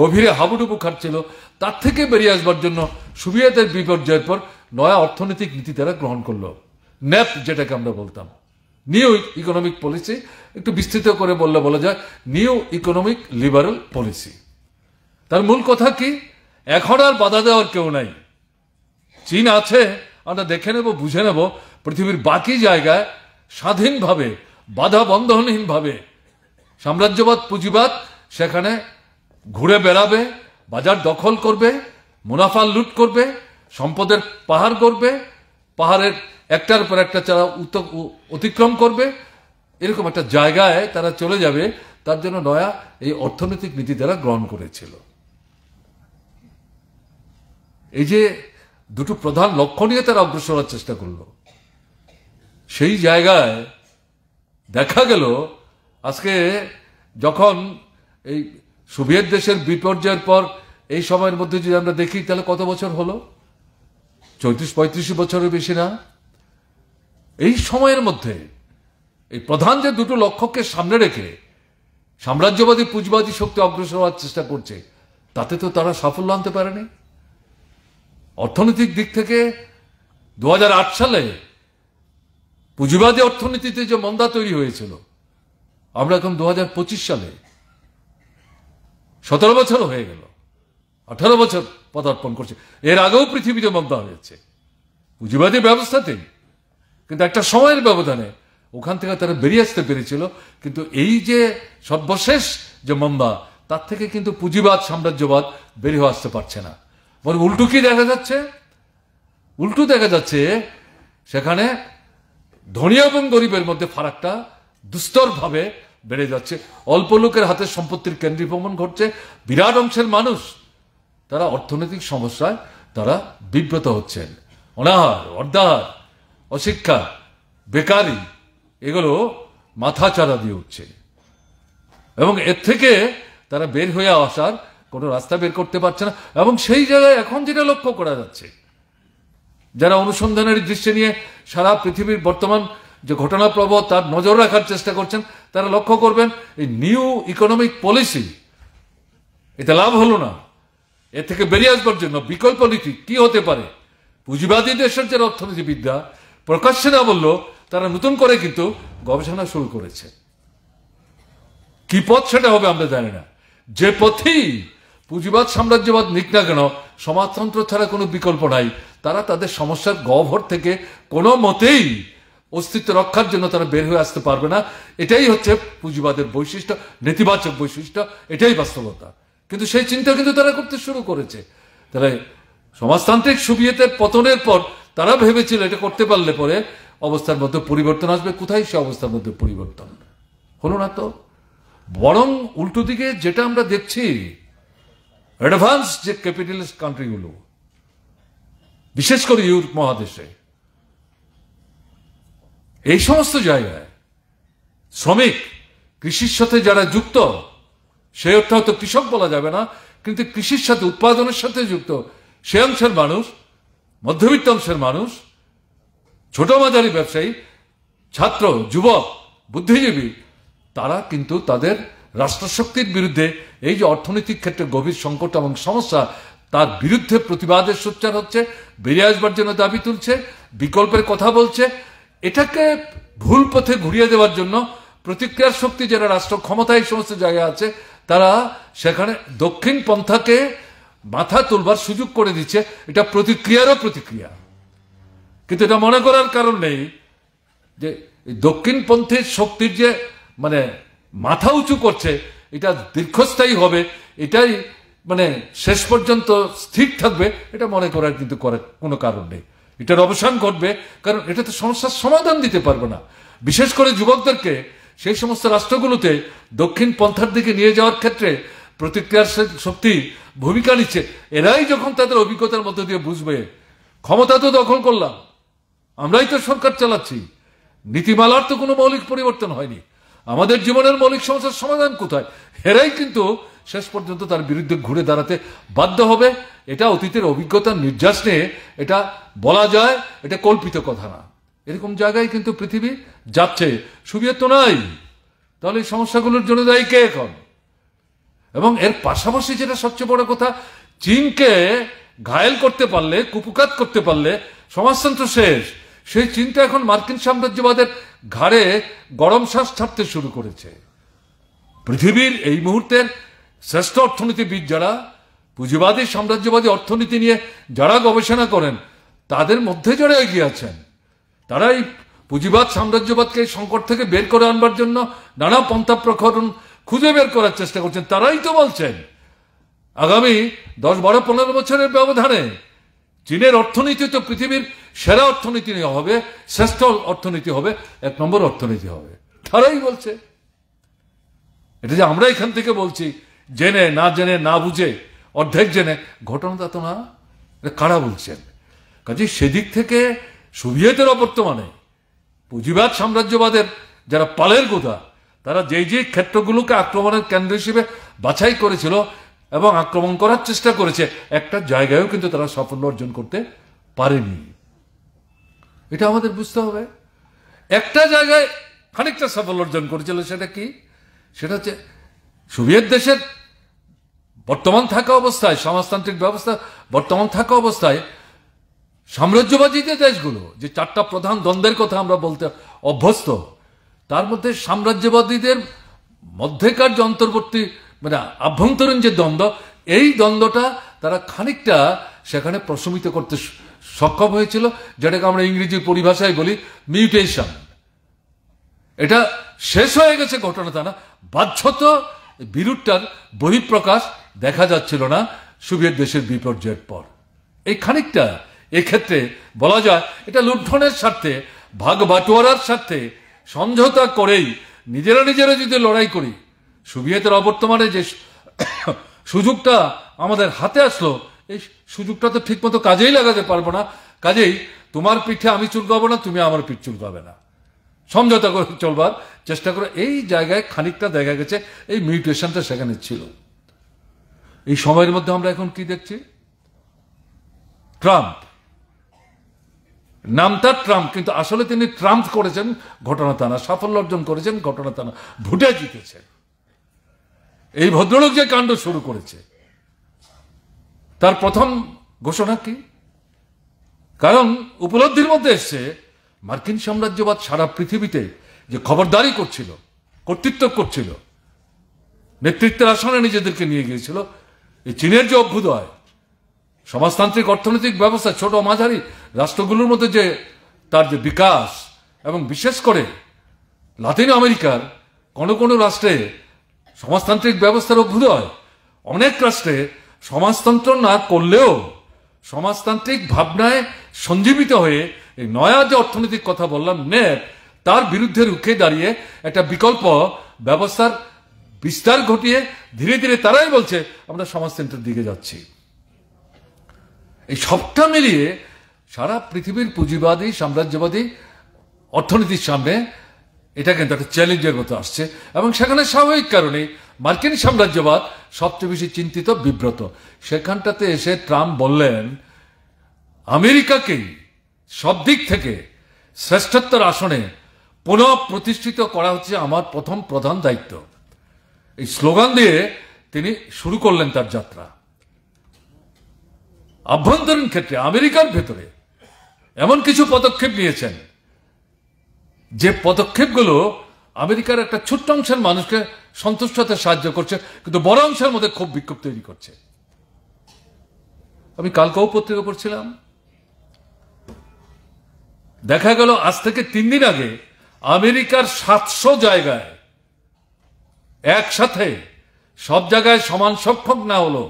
গভীরে হাবুডুবু খাচ্ছিল। তার থেকে বেরিয়ে আসবার জন্য সোভিয়েতের বিপর্যয়ের পর নয়া অর্থনৈতিক নীতি তারা গ্রহণ করলো, ন্যাপ যেটাকে আমরা বলতাম, নিউ ইকোনমিক পলিসি। একটু বিস্তৃত করে বললে বলা যায় নিউ ইকোনমিক লিবারেল পলিসি। তার মূল কথা কি? এখন আর বাধা দেওয়ার কেউ নাই। চীন আছে, আমরা দেখে নেব, বুঝে নেব, পৃথিবীর বাকি জায়গায় স্বাধীনভাবে, বাধা বন্ধনহীনভাবে সাম্রাজ্যবাদ পুঁজিবাদ সেখানে ঘুরে বেড়াবে, বাজার দখল করবে, মুনাফা লুট করবে, সম্পদের পাহাড় করবে, পাহাড়ের একটার পর একটা তারা অতিক্রম করবে। এরকম একটা জায়গায় তারা চলে যাবে। তার জন্য নয়া এই অর্থনৈতিক নীতি তারা গ্রহণ করেছিল। এই যে দুটো প্রধান লক্ষ্য নিয়ে তারা অগ্রসর হওয়ার চেষ্টা করলো, সেই জায়গায় দেখা গেল আজকে যখন এই সোভিয়েত দেশের বিপর্যয়ের পর এই সময়ের মধ্যে যদি আমরা দেখি, তাহলে কত বছর হলো? 34-35 বছরের বেশি না। এই সময়ের মধ্যে এই প্রধান যে দুটো লক্ষ্যকে সামনে রেখে সাম্রাজ্যবাদী পুঁজিবাদী শক্তি অগ্রসর হওয়ার চেষ্টা করছে, তাতে তো তারা সাফল্য আনতে পারেনি। অর্থনৈতিক দিক থেকে 2008 সালে পুঁজিবাদী অর্থনীতিতে যে মন্দা তৈরি হয়েছিল, আমরা এখন 2025 সালে 17 বছর হয়ে গেল, 18 বছর পদার্পণ করছে। এর আগেও পৃথিবীতে মন্দা হয়েছে পুঁজিবাদী ব্যবস্থাতেই, কিন্তু একটা সময়ের ব্যবধানে ওখান থেকে তারা বেরিয়ে আসতে পেরেছিল। কিন্তু এই যে সর্বশেষ যে মন্দা, তার থেকে কিন্তু পুঁজিবাদ সাম্রাজ্যবাদ বেরিয়ে আসতে পারছে না। বরং উল্টো কি দেখা যাচ্ছে? উল্টো দেখা যাচ্ছে সেখানে ধনী এবং গরিবের মধ্যে ফারাকটা দুস্তরভাবে বেড়ে যাচ্ছে। অল্প লোকের হাতে সম্পত্তির কেন্দ্রীভবন ঘটছে। বিরাট অংশের মানুষ তারা অর্থনৈতিক সমস্যায় তারা বিব্রত হচ্ছেন। অনাহার, অর্ধাহার, অশিক্ষা, বেকারি, এগুলো মাথা চাড়া দিয়ে উঠছে এবং এর থেকে তারা বের হয়ে আসার কোনো রাস্তা বের করতে পারছে না। এবং সেই জায়গায় এখন যেটা লক্ষ্য করা যাচ্ছে, যারা অনুসন্ধানের দৃষ্টি নিয়ে সারা পৃথিবীর বর্তমান যে ঘটনা প্রবাহ তার নজর রাখার চেষ্টা করছেন, তারা লক্ষ্য করবেন এই নিউ ইকোনমিক পলিসি, এতে লাভ হলো না। এর থেকে বেরিয়ে আসবার জন্য বিকল্প নীতি কি হতে পারে? পুঁজিবাদী দেশের যে অর্থনীতিবিদরা প্রকাশ্যে না বললো, তারা নতুন করে কিন্তু গবেষণা শুরু করেছে। কি পথ সেটা হবে আমরা জানি না। যে পথেই পুঁজিবাদ সাম্রাজ্যবাদ নিক না কেন, সমাজতন্ত্র ছাড়া কোনো বিকল্প নাই। তারা তাদের সমস্যার গহ্বর থেকে কোনো মতেই অস্তিত্ব রক্ষার জন্য তারা বের হয়ে আসতে পারবে না। এটাই হচ্ছে পুঁজিবাদের বৈশিষ্ট্য, নেতিবাচক বৈশিষ্ট্য, এটাই বাস্তবতা। কিন্তু সেই চিন্তা কিন্তু তারা করতে শুরু করেছে। তাহলে সমাজতান্ত্রিক সোভিয়েতের পতনের পর তারা ভেবেছিল এটা করতে পারলে পরে অবস্থার মধ্যে পরিবর্তন আসবে। কোথায় সে অবস্থার মধ্যে পরিবর্তন হলো না তো, বরং উল্টো দিকে যেটা আমরা দেখছি, অ্যাডভান্স যে ক্যাপিটালিস্ট কান্ট্রিগুলো, বিশেষ করে ইউরোপ মহাদেশে, এই সমস্ত জায়গায় শ্রমিক, কৃষির সাথে যারা যুক্ত, সে অর্থে হয়তো কৃষক বলা যাবে না, কিন্তু কৃষির সাথে, উৎপাদনের সাথে যুক্ত সে অংশের মানুষ, মধ্যবিত্ত অংশের মানুষ, ছোট মাঝারি ব্যবসায়ী, ছাত্র, যুবক, বুদ্ধিজীবী, তারা কিন্তু তাদের রাষ্ট্রশক্তির বিরুদ্ধে এই যে অর্থনৈতিক ক্ষেত্রে গভীর সংকট এবং সমস্যা, তার বিরুদ্ধে প্রতিবাদের সোচ্চার হচ্ছে, বেরিয়ে আসবার জন্য দাবি তুলছে, বিকল্পের কথা বলছে। এটাকে ভুল পথে ঘুরিয়ে দেওয়ার জন্য প্রতিক্রিয়ার শক্তি যারা রাষ্ট্র ক্ষমতায় এই সমস্ত জায়গায় আছে, তারা সেখানে দক্ষিণ পন্থাকে মাথা তুলবার সুযোগ করে দিচ্ছে। এটা প্রতিক্রিয়ারও প্রতিক্রিয়া, কিন্তু এটা মনে করার কারণ নেই যে দক্ষিণপন্থীর শক্তির যে মানে মাথা উঁচু করছে, এটা দীর্ঘস্থায়ী হবে, এটাই মানে শেষ পর্যন্ত স্থির থাকবে, এটা মনে করার কিন্তু কোনো কারণ নেই। এটার অবসান ঘটবে, কারণ এটা তো সমস্যার সমাধান দিতে পারবে না। বিশেষ করে যুবকদেরকে সেই সমস্ত রাষ্ট্রগুলোতে দক্ষিণ পন্থার দিকে নিয়ে যাওয়ার ক্ষেত্রে প্রতিক্রিয়ার শক্তি ভূমিকা নিচ্ছে। এরাই যখন তাদের অভিজ্ঞতার মধ্য দিয়ে বুঝবে, ক্ষমতা তো দখল করলাম, আমরাই তো সরকার চালাচ্ছি, নীতিমালার তো কোনো মৌলিক পরিবর্তন হয়নি, আমাদের জীবনের মৌলিক সমস্যার সমাধান কোথায়, এরাই কিন্তু শেষ পর্যন্ত তার বিরুদ্ধে ঘুরে দাঁড়াতে বাধ্য হবে। এটা অতীতের অভিজ্ঞতার নির্যাস নিয়ে এটা বলা যায়, এটা কল্পিত কথা না। এরকম জায়গায় কিন্তু পৃথিবী যাচ্ছে, সোভিয়েত তো নাই। তাহলে এই সমস্যাগুলোর জন্য দায়ী কে এখন? এবং এর পাশাপাশি যেটা সবচেয়ে বড় কথা, চীনকে ঘায়েল করতে পারলে, কুপকাত করতে পারলে সমাজতন্ত্র শেষ। সেই চিন্তা এখন মার্কিন সাম্রাজ্যবাদের ঘাড়ে গরম শ্বাস ছাড়তে শুরু করেছে। পৃথিবীর এই মুহূর্তের শ্রেষ্ঠ অর্থনীতিবিদ যারা, পুঁজিবাদী সাম্রাজ্যবাদী অর্থনীতি নিয়ে যারা গবেষণা করেন, তাদের মধ্যে যারা এগিয়ে আছেন, তারা এই পুঁজিবাদ সাম্রাজ্যবাদকে এই সংকট থেকে বের করে আনবার জন্য নানা পন্থা প্রকরণ খুঁজে বের করার চেষ্টা করছেন। তারাই তো বলছেন আগামী 10, 12, 15 বছরের ব্যবধানে চীনের অর্থনীতি তো পৃথিবীর সেরা অর্থনীতি হবে, শ্রেষ্ঠ অর্থনীতি হবে, 1 নম্বর অর্থনীতি হবে। তারাই বলছে। এটা যে আমরা এখান থেকে বলছি জেনে না বুঝে, অর্ধেক জেনে, ঘটনাটা তো না, কারা বলছেন? কাজে সেদিক থেকে সোভিয়েতের অবর্তমানে পুঁজিবাদ সাম্রাজ্যবাদের যারা পালের গোদা, তারা যে ক্ষেত্রগুলোকে আক্রমণের কেন্দ্র হিসেবে বাছাই করেছিল এবং আক্রমণ করার চেষ্টা করেছে, একটা জায়গায়ও কিন্তু তারা সাফল্য অর্জন করতে পারেনি। এটা আমাদের বুঝতে হবে। একটা জায়গায় খানিকটা সাফল্য অর্জন করেছিল, সেটা কি? সেটা হচ্ছে সোভিয়েত দেশের বর্তমান থাকা অবস্থায়, সমাজতান্ত্রিক ব্যবস্থা বর্তমান থাকা অবস্থায় সাম্রাজ্যবাদী যে দেশগুলো, যে 4টা প্রধান দ্বন্দ্বের কথা আমরা বলতে অভ্যস্ত, তার মধ্যে সাম্রাজ্যবাদীদের মধ্যেকার যে অন্তর্বর্তী মানে আভ্যন্তরীণ যে দ্বন্দ্ব, এই দ্বন্দ্বটা তারা খানিকটা সেখানে প্রশমিত করতে সক্ষম হয়েছিল, যেটাকে আমরা ইংরেজি পরিভাষায় বলি মিউটেশন। এটা শেষ হয়ে গেছে ঘটনা তা না, বাহ্যত বিরোধটার বহিঃপ্রকাশ দেখা যাচ্ছিল না সোভিয়েত দেশের বিপর্যয়ের পর। এই খানিকটা এক্ষেত্রে বলা যায় এটা লুণ্ঠনের স্বার্থে, ভাগ বাটোয়ারার স্বার্থে সমঝোতা করেই নিজেরা যদি লড়াই করি, সোভিয়েতের অবর্তমানে যে সুযোগটা আমাদের হাতে আসলো, এই সুযোগটা তো ঠিক মতো কাজেই লাগাতে পারবো না। কাজেই তোমার পিঠে আমি চুলকাবো না, তুমি আমার পিঠ চুলকাবে না, সমঝোতা করে চলবার চেষ্টা করে। এই জায়গায় খানিকটা দেখা গেছে এই মিউটেশনটা সেখানে ছিল। এই সময়ের মধ্যে আমরা এখন কি দেখছি? ট্রাম্প, নামটা ট্রাম্প, কিন্তু আসলে তিনি ট্রাম্প করেছেন ঘটনা তা না, সাফল্য অর্জন করেছেন ঘটনা তা না, ভোটে জিতেছেন। এই ভদ্রলোক যে কাণ্ড শুরু করেছে, তার প্রথম ঘোষণা কি? কারণ উপলব্ধির মধ্যে এসছে মার্কিন সাম্রাজ্যবাদ সারা পৃথিবীতে যে খবরদারি করছিল, কর্তৃত্ব করছিল, নেতৃত্বের আসনে নিজেদেরকে নিয়ে গিয়েছিল, এই চীনের যে অভ্যুদয়, সমাজতান্ত্রিক অর্থনৈতিক ব্যবস্থা, ছোট মাঝারি রাষ্ট্রগুলোর মধ্যে যে তার যে বিকাশ, এবং বিশেষ করে লাতিন আমেরিকার কোনো কোনো রাষ্ট্রে সমাজতান্ত্রিক ব্যবস্থার অভ্যুদয়, অনেক রাষ্ট্রে সমাজতন্ত্র না করলেও সমাজতান্ত্রিক ভাবনায় সঞ্জীবিত হয়ে এই নয়া যে অর্থনৈতিক কথা বললাম নেট, তার বিরুদ্ধে রুখে দাঁড়িয়ে একটা বিকল্প ব্যবস্থার বিস্তার ঘটিয়ে ধীরে ধীরে তারাই বলছে আমরা সমাজতন্ত্রের দিকে যাচ্ছি। এই সবটা মিলিয়ে সারা পৃথিবীর পুঁজিবাদী সাম্রাজ্যবাদী অর্থনীতির সামনে এটা কিন্তু একটা চ্যালেঞ্জের মতো আসছে, এবং সেখানে স্বাভাবিক কারণে মার্কিন সাম্রাজ্যবাদ সবচেয়ে বেশি চিন্তিত, বিব্রত। সেখানটাতে এসে ট্রাম্প বললেন আমেরিকাকেই সব দিক থেকে শ্রেষ্ঠত্বের আসনে পুনঃ প্রতিষ্ঠিত করা হচ্ছে আমার প্রথম প্রধান দায়িত্ব। এই স্লোগান দিয়ে তিনি শুরু করলেন তার যাত্রা। আভ্যন্তরীণ ক্ষেত্রে আমেরিকার ভেতরে এমন কিছু পদক্ষেপ নিয়েছেন যে পদক্ষেপগুলো আমেরিকার একটা ছোট্ট অংশের মানুষকে সন্তুষ্ট হতে সাহায্য করছে, কিন্তু বড় অংশের মধ্যে খুব বিক্ষোভ তৈরি করছে। আমি কালকেও পত্রিকা পড়ছিলাম, দেখা গেল আজ থেকে 3 দিন আগে আমেরিকার 700 জায়গায় একসাথে, সব জায়গায় সমান সংখ্যক না হলো,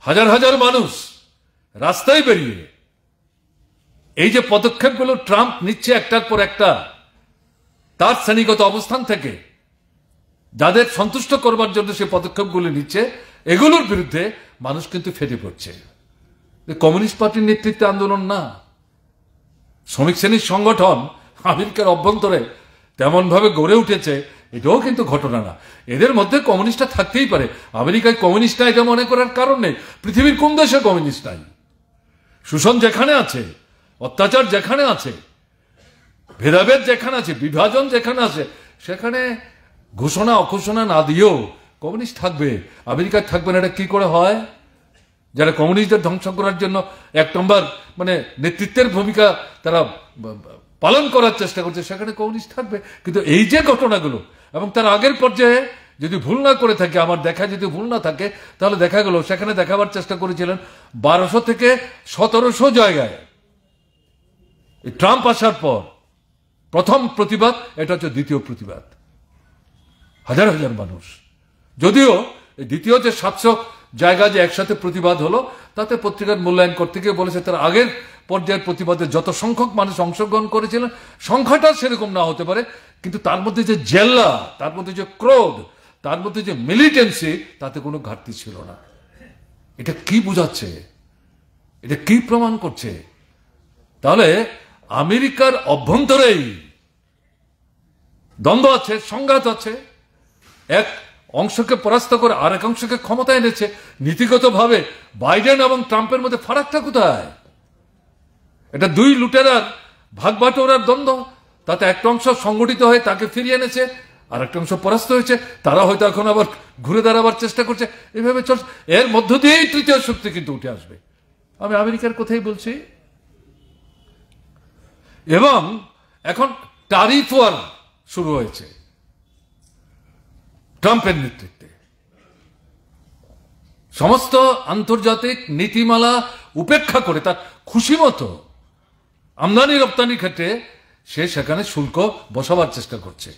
হাজার হাজার মানুষ রাস্তায় বেরিয়ে এই যে পদক্ষেপগুলো ট্রাম্প নিচ্ছে একটার পর একটা, তার শ্রেণীগত অবস্থান থেকে যাদের সন্তুষ্ট করবার জন্য সে পদক্ষেপগুলো নিচ্ছে, এগুলোর বিরুদ্ধে মানুষ কিন্তু ফেটে পড়ছে। কমিউনিস্ট পার্টির নেতৃত্বে আন্দোলন না, শ্রমিক শ্রেণীর সংগঠন আমেরিকার অভ্যন্তরে তেমন ভাবে গড়ে উঠেছে, এটাও কিন্তু ঘটনা না। এদের মধ্যে কমিউনিস্টরা থাকতেই পারে, আমেরিকায় কমিউনিস্ট নাই এটা মনে করার কারণ নেই। পৃথিবীর কোন দেশে কমিউনিস্ট নাই? শোষণ যেখানে আছে, অত্যাচার যেখানে আছে, ভেদাভেদ যেখানে আছে, বিভাজন যেখানে আছে, সেখানে ঘোষণা অঘোষণা না দিয়েও কমিউনিস্ট থাকবে। আমেরিকায় থাকবে না, এটা কি করে হয়? যারা কমিউনিস্টদের ধ্বংস করার জন্য 1 নম্বর মানে নেতৃত্বের ভূমিকা তারা পালন করার চেষ্টা করছে, সেখানে কমিউনিস্ট থাকবে। কিন্তু এই যে ঘটনাগুলো, এবং তার আগের পর্যায়ে যদি ভুল না করে থাকে, আমার দেখা যদি ভুল না থাকে, তাহলে দেখা গেল সেখানে দেখাবার চেষ্টা করেছিলেন 1200 থেকে 1700 জায়গায় ট্রাম্প আসার পর প্রথম প্রতিবাদ, এটা হচ্ছে দ্বিতীয় প্রতিবাদ, হাজার হাজার মানুষ। যদিও এই দ্বিতীয় যে 700 জায়গা যে একসাথে প্রতিবাদ হলো, তাতে পত্রিকার মূল্যায়ন করতে গিয়ে বলেছে তার আগের পর্যায়ের প্রতিবাদে যত সংখ্যক মানুষ অংশগ্রহণ করেছিলেন, সংখ্যাটা সেরকম না হতে পারে, কিন্তু তার মধ্যে যে জেল্লা, তার মধ্যে যে ক্রোধ, তার মধ্যে যে মিলিটেন্সি, তাতে কোনো ঘাটতি ছিল না। এটা কি বোঝাচ্ছে? এটা কি প্রমাণ করছে? তাহলে আমেরিকার অভ্যন্তরেই দ্বন্দ্ব আছে, সংঘাত আছে। এক অংশকে পরাস্ত করে আরেক অংশকে ক্ষমতা এনেছে। নীতিগতভাবে বাইডেন এবং ট্রাম্পের মধ্যে ফারাকটা কোথায়? এটা 2 লুটেরার ভাগবাটোয়ারার দ্বন্দ্ব। তাতে একটা অংশ সংগঠিত হয়ে তাকে ফিরিয়ে এনেছে, আর একটা অংশ পরাস্ত হয়েছে, তারা হয়তো এখন আবার ঘুরে দাঁড়াবার চেষ্টা করছে। এইভাবে চলছে। এর মধ্য দিয়েই তৃতীয় শক্তি কিন্তু উঠে আসবে। আমি আমেরিকার কথাই বলছি। এবং এখন ট্যারিফ ওয়ার শুরু হয়েছে ট্রাম্পের নেতৃত্বে। সমস্ত আন্তর্জাতিক নীতিমালা উপেক্ষা করে তার খুশি মতো আমদানি রপ্তানির ক্ষেত্রে সে সেখানে শুল্ক বসাবার চেষ্টা করছে।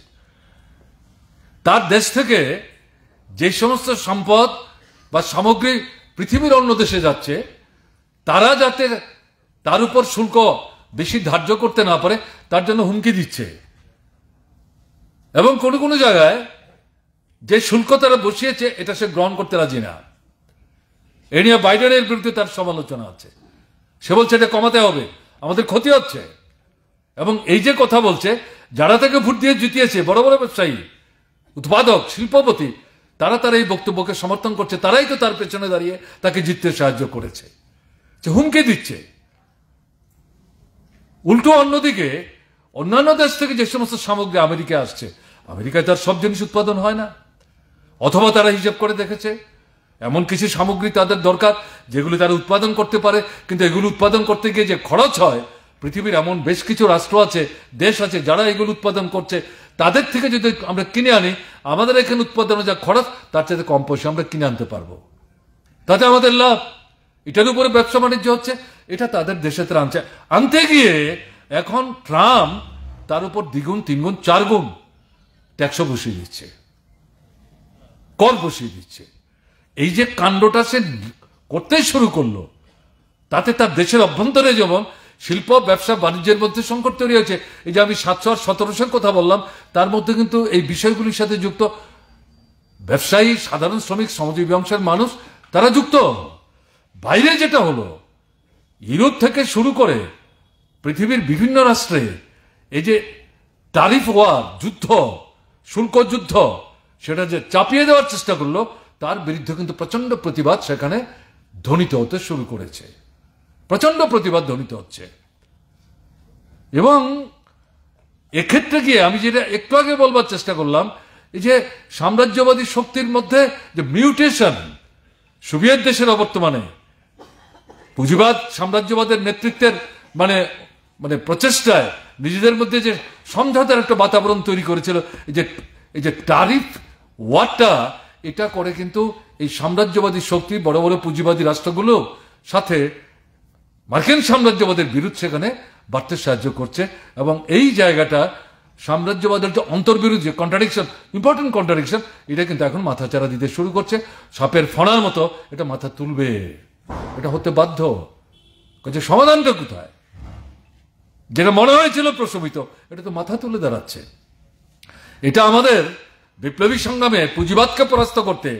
তার দেশ থেকে যে সমস্ত সম্পদ বা সামগ্রী পৃথিবীর অন্য দেশে যাচ্ছে, তারা যাতে তার উপর শুল্ক বেশি ধার্য করতে না পারে, তার জন্য হুমকি দিচ্ছে। এবং কোনো কোনো জায়গায় যে শুল্ক তারা বসিয়েছে, এটা সে গ্রহণ করতে রাজি না। এ নিয়ে বাইডেনের বিরুদ্ধে তার সমালোচনা আছে। সে বলছে এটা কমাতে হবে, আমাদের ক্ষতি হচ্ছে। এবং এই যে কথা বলছে, যারা তাকে ভোট দিয়ে জিতিয়েছে, বড় বড় ব্যবসায়ী, উৎপাদক, শিল্পপতি, তারা তার এই বক্তব্যকে সমর্থন করছে। তারাই তো তার পেছনে দাঁড়িয়ে তাকে জিততে সাহায্য করেছে, যে হুমকি দিচ্ছে। উল্টো অন্যদিকে অন্যান্য দেশ থেকে যে সমস্ত সামগ্রী আমেরিকায় আসছে, আমেরিকায় তার সব জিনিস উৎপাদন হয় না, অথবা তারা হিসেব করে দেখেছে এমন কিছু সামগ্রী তাদের দরকার যেগুলো তারা উৎপাদন করতে পারে, কিন্তু এগুলো উৎপাদন করতে গিয়ে যে খরচ হয়, পৃথিবীর এমন বেশ কিছু রাষ্ট্র আছে, দেশ আছে, যারা এগুলো উৎপাদন করছে, তাদের থেকে যদি আমরা কিনে আনি, আমাদের এখানে উৎপাদনে যা খরচ, তার চাইতে কম পয়সা আমরা কিনে আনতে পারবো। তাতে আমাদের লাভ, এটার উপরে ব্যবসা বাণিজ্য হচ্ছে, এটা তাদের দেশে তারা আনতে গিয়ে এখন ট্রাম্প তার উপর দ্বিগুণ, তিনগুণ, চারগুণ ট্যাক্স বসিয়ে দিচ্ছে, কর বসিয়ে দিচ্ছে। এই যে কাণ্ডটা সে করতেই শুরু করলো, তাতে তার দেশের অভ্যন্তরে যেমন শিল্প, ব্যবসা, বাণিজ্যের মধ্যে সংকট তৈরি হয়েছে। এই যে আমি 700 আর 1700 কথা বললাম, তার মধ্যে কিন্তু এই বিষয়গুলির সাথে যুক্ত ব্যবসায়ী, সাধারণ শ্রমিক, শ্রমজীবী অংশের মানুষ, তারা যুক্ত। বাইরে যেটা হলো, ইউরোপ থেকে শুরু করে পৃথিবীর বিভিন্ন রাষ্ট্রে এই যে ট্যারিফ ওয়ার, যুদ্ধ, শুল্ক যুদ্ধ, সেটা যে চাপিয়ে দেওয়ার চেষ্টা করলো, তার বিরুদ্ধে কিন্তু প্রচন্ড প্রতিবাদ সেখানে ধ্বনিত হতে শুরু করেছে, প্রচন্ড প্রতিবাদ ধ্বনিত হচ্ছে। এবং এক্ষেত্রে গিয়ে আমি যেটা একটু আগে বলবার চেষ্টা করলাম, এই যে সাম্রাজ্যবাদী শক্তির মধ্যে যে মিউটেশন, সোভিয়েত দেশের অবর্তমানে পুঁজিবাদ সাম্রাজ্যবাদের নেতৃত্বের মানে মানে প্রচেষ্টায় নিজেদের মধ্যে যে সমঝোতার একটা বাতাবরণ তৈরি করেছিল, এই যে ট্যারিফ ওয়ারটা, এটা করে কিন্তু এই সাম্রাজ্যবাদী শক্তি, বড় বড় পুঁজিবাদী রাষ্ট্রগুলো সাথে মার্কিন সাম্রাজ্যবাদের বিরোধ সেখানে বাড়তে সাহায্য করছে। এবং এই জায়গাটা সাম্রাজ্যবাদের যে অন্তর্বিরোধ, যে কন্ট্রাডিকশন, ইম্পর্টেন্ট কন্ট্রাডিকশন, এটা কিন্তু এখন মাথাচাড়া দিতে শুরু করছে। সাপের ফণার মতো এটা মাথা তুলবে, এটা হতে বাধ্য। সমাধানটা কোথায়? যেটা মনে হয়েছিল প্রশমিত, এটা তো মাথা তুলে দাঁড়াচ্ছে। এটা আমাদের বিপ্লবী সংগ্রামে পুঁজিবাদকে পরাস্ত করতে,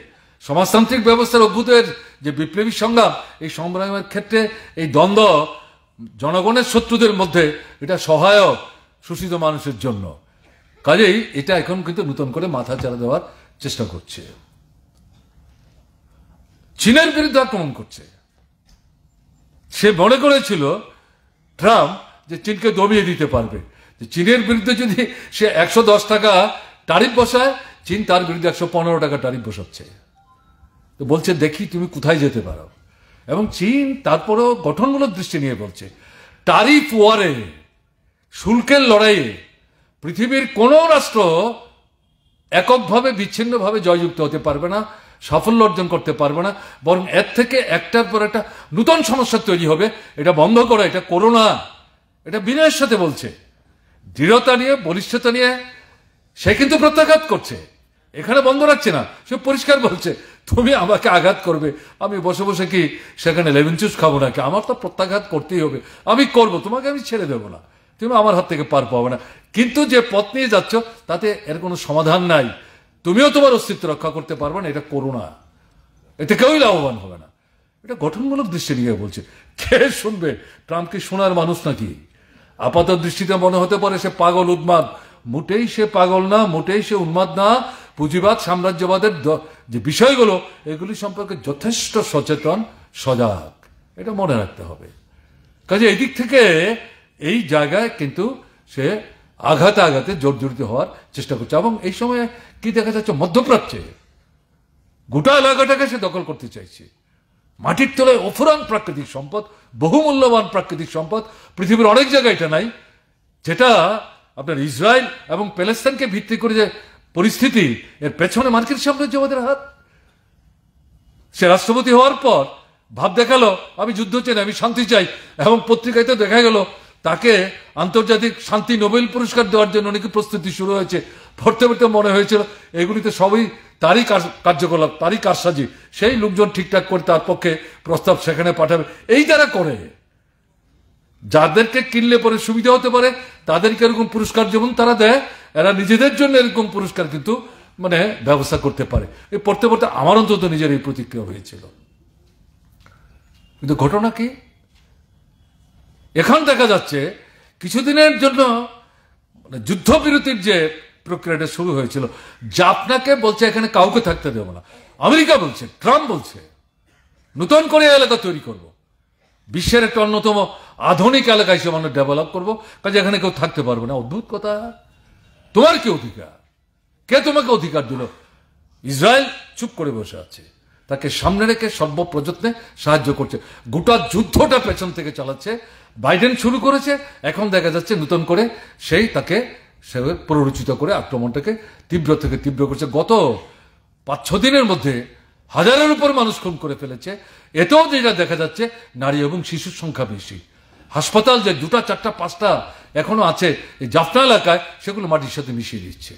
সমাজতান্ত্রিক ব্যবস্থার অভ্যুদয়ের যে বিপ্লবী সংগ্রাম, এই সংগ্রামের ক্ষেত্রে এই দ্বন্দ্ব জনগণের শত্রুদের মধ্যে এটা সহায়ক শোষিত মানুষের জন্য। কাজেই এটা এখন কিন্তু নতুন করে মাথা চাড়া দেওয়ার চেষ্টা করছে, চীনের বিরুদ্ধে আক্রমণ করছে। সে মনে করেছিল ট্রাম্প যে চীনকে দমিয়ে দিতে পারবে, যে চীনের বিরুদ্ধে যদি সে 110 টাকা ট্যারিফ বসায়, চীন তার বিরুদ্ধে 115 টাকা ট্যারিফ বসাচ্ছে। তো বলছে দেখি তুমি কোথায় যেতে পারো। এবং চীন তারপরেও গঠনমূলক দৃষ্টি নিয়ে বলছে, ট্যারিফ ওয়ারে, শুল্কের লড়াইয়ে পৃথিবীর কোনো রাষ্ট্র এককভাবে, বিচ্ছিন্নভাবে জয়যুক্ত হতে পারবে না, সাফল্য অর্জন করতে পারবে না, বরং এর থেকে একটার পর একটা নতুন সমস্যা তৈরি হবে। এটা বন্ধ করা, এটা করো না। এটা বিনয়ের সাথে বলছে, দৃঢ়তা নিয়ে, বলিষ্ঠতা নিয়ে। সে কিন্তু প্রত্যাঘাত করছে, এখানে বন্ধ রাখছে না। সে পরিষ্কার বলছে, তুমি আমাকে আঘাত করবে, আমি বসে বসে কি সেখানে লেমন জুস খাবো নাকি? আমার তো প্রত্যাঘাত করতেই হবে, আমি করব, তোমাকে আমি ছেড়ে দেবো না, তুমি আমার হাত থেকে পার পাবে না। কিন্তু যে পথ নিয়ে যাচ্ছ তাতে এর কোনো সমাধান নাই, তুমিও তোমার অস্তিত্ব রক্ষা করতে পারবে না, এটা করো না, এতে কেউই লাভবান হবে না। এটা গঠনমূলক দৃষ্টি নিয়ে বলছে। কে শুনবে? ট্রাম্প কি শোনার মানুষ নাকি? আপাত দৃষ্টিতে মনে হতে পারে সে পাগল, উন্মাদ। মোটেই সে পাগল না, মোটেই সে উন্মাদ না। পুঁজিবাদ, সাম্রাজ্যবাদের যে বিষয়গুলো, এগুলি সম্পর্কে যথেষ্ট সচেতন, সজাগ, এটা মনে রাখতে হবে। কাজে এই দিক থেকে এই জায়গায় কিন্তু সে আঘাতে আঘাতে জর্জরিত হওয়ার চেষ্টা করছে। এবং এই সময় কি দেখা যাচ্ছে, মধ্যপ্রাচ্যে গোটা এলাকাটাকে সে দখল করতে চাইছে। মাটির তলায় অফুরান প্রাকৃতিক সম্পদ, বহুমূল্যবান প্রাকৃতিক সম্পদ, পৃথিবীর অনেক জায়গায় এটা নাই। যেটা আপনার ইসরায়েল এবং প্যালেস্তাইনকে ভিত্তি করে যে পরিস্থিতি, এর পেছনে মার্কিন সাম্রাজ্যবাদের হাত। সে রাষ্ট্রপতি হওয়ার পর ভাব দেখালো আমি যুদ্ধ চাই না, আমি শান্তি চাই, এবং পত্রিকায় তো দেখা গেল তাকে আন্তর্জাতিক শান্তি নোবেল পুরস্কার দেওয়ার জন্য নাকি প্রস্তুতি শুরু হয়েছে। পড়তে পড়তে মনে হয়েছিল এগুলিতে সবই তারই কার্যকলাপ, তারই কারসাজি। সেই লোকজন ঠিকঠাক করে তার পক্ষে প্রস্তাব সেখানে পাঠাবে। এই যারা করে, যাদেরকে কিনলে পরে সুবিধা হতে পারে তাদেরকে এরকম পুরস্কার যেমন তারা দেয়, এরা নিজেদের জন্য এরকম পুরস্কার কিন্তু মানে ব্যবস্থা করতে পারে। এই পড়তে পড়তে আমার অন্তত নিজের এই প্রতিক্রিয়া হয়েছিল। কিন্তু ঘটনা কি, এখন দেখা যাচ্ছে কিছুদিনের জন্য মানে যুদ্ধবিরতির যে প্রক্রিয়াটা শুরু হয়েছিল, জাপানকে বলছে এখানে কাউকে থাকতে দেব না, আমেরিকা বলছে, ট্রাম্প বলছে নতুন করে এলাকা তৈরি করব, বিশ্বের একটা অন্যতম আধুনিক এলাকা হিসেবে আমরা ডেভেলপ করবো, কাজে এখানে কেউ থাকতে পারবে না। অদ্ভুত কথা। তোমার কি অধিকার? কে তোমাকে অধিকার দিল? ইসরায়েল চুপ করে বসে আছে, তাকে সামনে রেখে সর্বপ্রযত্নে সাহায্য করছে। গোটা যুদ্ধটা পেছন থেকে চালাচ্ছে বাইডেন শুরু করেছে। এখন দেখা যাচ্ছে নতুন করে সেই তাকে প্ররোচিত করে আক্রমণটাকে তীব্র থেকে তীব্র করছে। গত 5-6 দিনের মধ্যে হাজারের উপর মানুষ খুন করে ফেলেছে। এতেও যেটা দেখা যাচ্ছে নারী এবং শিশুর সংখ্যা বেশি। হাসপাতাল যে 2টা 4টা 5টা এখনো আছে এই জাফনা এলাকায়, সেগুলো মাটির সাথে মিশিয়ে দিচ্ছে।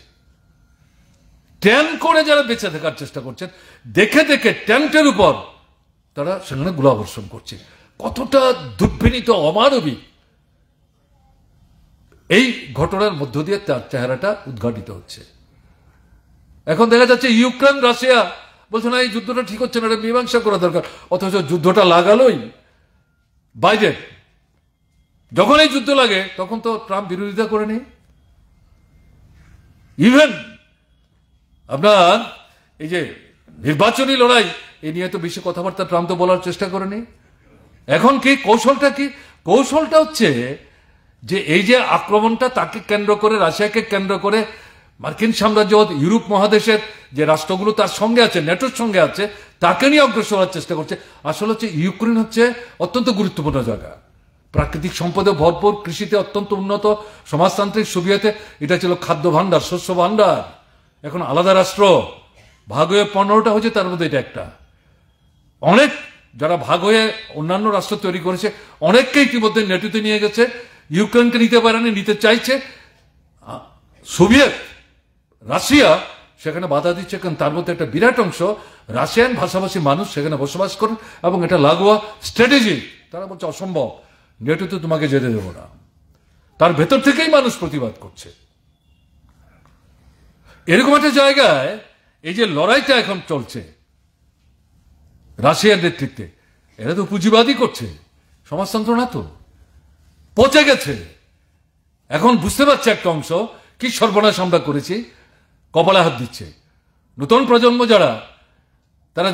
ট্যান করে যারা বেঁচে থাকার চেষ্টা করছেন, দেখে দেখে ট্যান্টের উপর তারা সেখানে গোলাবর্ষণ করছে। কতটা দুর্বিনীত অমানবিক! এই ঘটনার মধ্য দিয়ে তার চেহারাটা উদ্ঘাটিত হচ্ছে। এখন দেখা যাচ্ছে ইউক্রেন রাশিয়া বলছে না, এই যুদ্ধটা ঠিক হচ্ছে না, এটা মীমাংসা করা দরকার। অথচ যুদ্ধটা লাগালোই বাইডেন। যখন এই যুদ্ধ লাগে তখন তো ট্রাম্প বিরোধিতা করেনি। ইভেন আপনার এই যে নির্বাচনী লড়াই, এই নিয়ে তো বেশি কথাবার্তা ট্রাম্প তো বলার চেষ্টা করেনি। এখন কি কৌশলটা কি? কৌশলটা হচ্ছে যে এই যে আক্রমণটা তাকে কেন্দ্র করে, রাশিয়াকে কেন্দ্র করে মার্কিন সাম্রাজ্যবাদ, ইউরোপ মহাদেশের যে রাষ্ট্রগুলো তার সঙ্গে আছে, নেটোর সঙ্গে আছে, তাকে নিয়ে অগ্রসর হওয়ার চেষ্টা করছে। আসলে হচ্ছে ইউক্রেন হচ্ছে অত্যন্ত গুরুত্বপূর্ণ জায়গা, প্রাকৃতিক সম্পদে ভরপুর, কৃষিতে অত্যন্ত উন্নত, সমাজতান্ত্রিক সুবিধাতে এটা ছিল খাদ্য ভান্ডার, শস্য ভান্ডার। এখন আলাদা রাষ্ট্র ভাগ হয়ে 15টা হয়েছে, তার মধ্যে এটা একটা। অনেক যারা ভাগ হয়ে অন্যান্য রাষ্ট্র তৈরি করেছে, অনেককে ইতিমধ্যে নেটোতে নিয়ে গেছে। ইউক্রেনকে নিতে পারেনি, নিতে চাইছে। সোভিয়েত রাশিয়া সেখানে বাধা দিচ্ছে, কারণ তার মধ্যে একটা বিরাট অংশ রাশিয়ান ভাষাভাষী মানুষ সেখানে বসবাস করেন এবং এটা লাগোয়া স্ট্র্যাটেজি। তারা বলছে অসম্ভব, নেটোতে তোমাকে যেতে দেবো না। তার ভেতর থেকেই মানুষ প্রতিবাদ করছে। এরকম একটা জায়গায় এই যে লড়াইটা এখন চলছে রাশিয়ার নেতৃত্বে, এরা তো পুঁজিবাদী করছে, সমাজতন্ত্র না তো, পচে গেছে। এখন বুঝতে পারছে একটা অংশ কি সর্বনাশ আমরা করেছি, কপালে হাত দিচ্ছে। নতুন প্রজন্ম যারা, তারা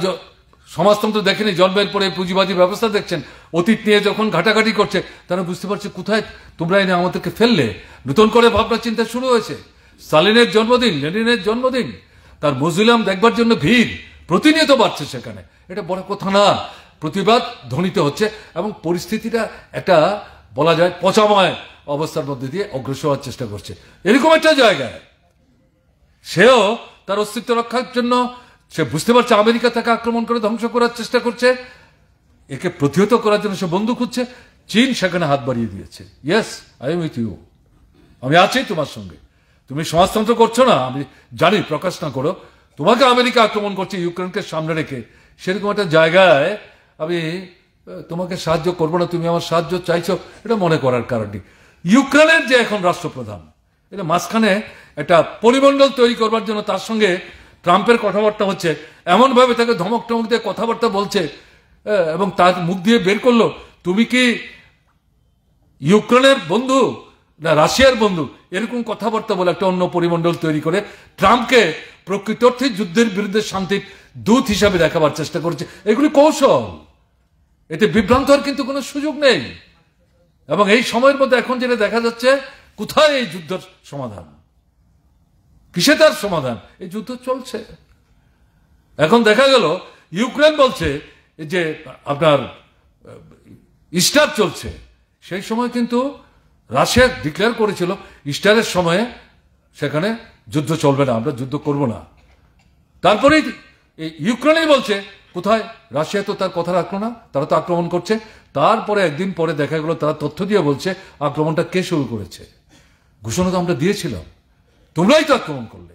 সমাজতন্ত্র দেখেনি, জন্মের পরে পুঁজিবাদী ব্যবস্থা দেখছেন, অতীত নিয়ে যখন ঘাটাঘাটি করছে, তারা বুঝতে পারছে কোথায় তোমরা এনে আমাদেরকে ফেললে। নতুন করে ভাবনা চিন্তা শুরু হয়েছে। স্টালিনের জন্মদিন, লেনিনের জন্মদিন, তার মজুলাম দেখবার জন্য ভিড় প্রতিনিয়ত বাড়ছে সেখানে। এটা বড় কথা না, প্রতিবাদ ধ্বনিত হচ্ছে এবং পরিস্থিতিটা একটা বলা যায় পচাময় অবস্থার মধ্যে দিয়ে অগ্রসর হওয়ার চেষ্টা করছে। এরকম একটা জায়গায় সেও তার অস্তিত্ব রক্ষার জন্য, সে বুঝতে পারছে আমেরিকা তাকে আক্রমণ করে ধ্বংস করার চেষ্টা করছে, একে প্রতিহত করার জন্য সে বন্দুক খুঁজছে। চীন সেখানে হাত বাড়িয়ে দিয়েছে। Yes, I am with you, আমি আছি তোমার সঙ্গে। তুমি সমাজতন্ত্র করছো না, আমি জানি, প্রকাশ না করো। তোমাকে আমেরিকা আক্রমণ করছে ইউক্রেনকে সামনে রেখে। সেরকম একটা জায়গায় আমি তোমাকে সাহায্য করবো না, তুমি আমার সাহায্য চাইছো, এটা মনে করার কারণ নেই। ইউক্রেনের যে এখন রাষ্ট্রপ্রধান, এটা মাঝখানে একটা পরিমণ্ডল তৈরি করবার জন্য তার সঙ্গে ট্রাম্পের কথাবার্তা হচ্ছে, এমনভাবে তাকে ধমক টমক দিয়ে কথাবার্তা বলছে এবং তার মুখ দিয়ে বের করলো, তুমি কি ইউক্রেনের বন্ধু না রাশিয়ার বন্ধু? এরকম কথাবার্তা বলে একটা অন্য পরিমণ্ডল তৈরি করে ট্রাম্পকে প্রকৃত অর্থে যুদ্ধের বিরুদ্ধে শান্তির দূত হিসাবে দেখাবার চেষ্টা করছে। এগুলি কৌশল, এতে বিভ্রান্ত হওয়ার কিন্তু কোনো সুযোগ নেই। এবং এই সময়ের মধ্যে এখন যেটা দেখা যাচ্ছে, কোথায় এই যুদ্ধের সমাধান? কিসে তার সমাধান? এই যুদ্ধ চলছে। এখন দেখা গেল ইউক্রেন বলছে যে আপনার ইস্টার চলছে, সেই সময় কিন্তু রাশিয়া ডিক্লেয়ার করেছিল ইস্টারের সময়ে সেখানে যুদ্ধ চলবে না, আমরা যুদ্ধ করব না। তারপরে ইউক্রেনই বলছে কোথায়, রাশিয়া তো তার কথা রাখলো না, তারা তো আক্রমণ করছে। তারপরে একদিন পরে দেখা গেল তারা তথ্য দিয়ে বলছে আক্রমণটা কে শুরু করেছে। ঘোষণা তো আমরা দিয়েছিলাম, তোমরাই তো আক্রমণ করলে,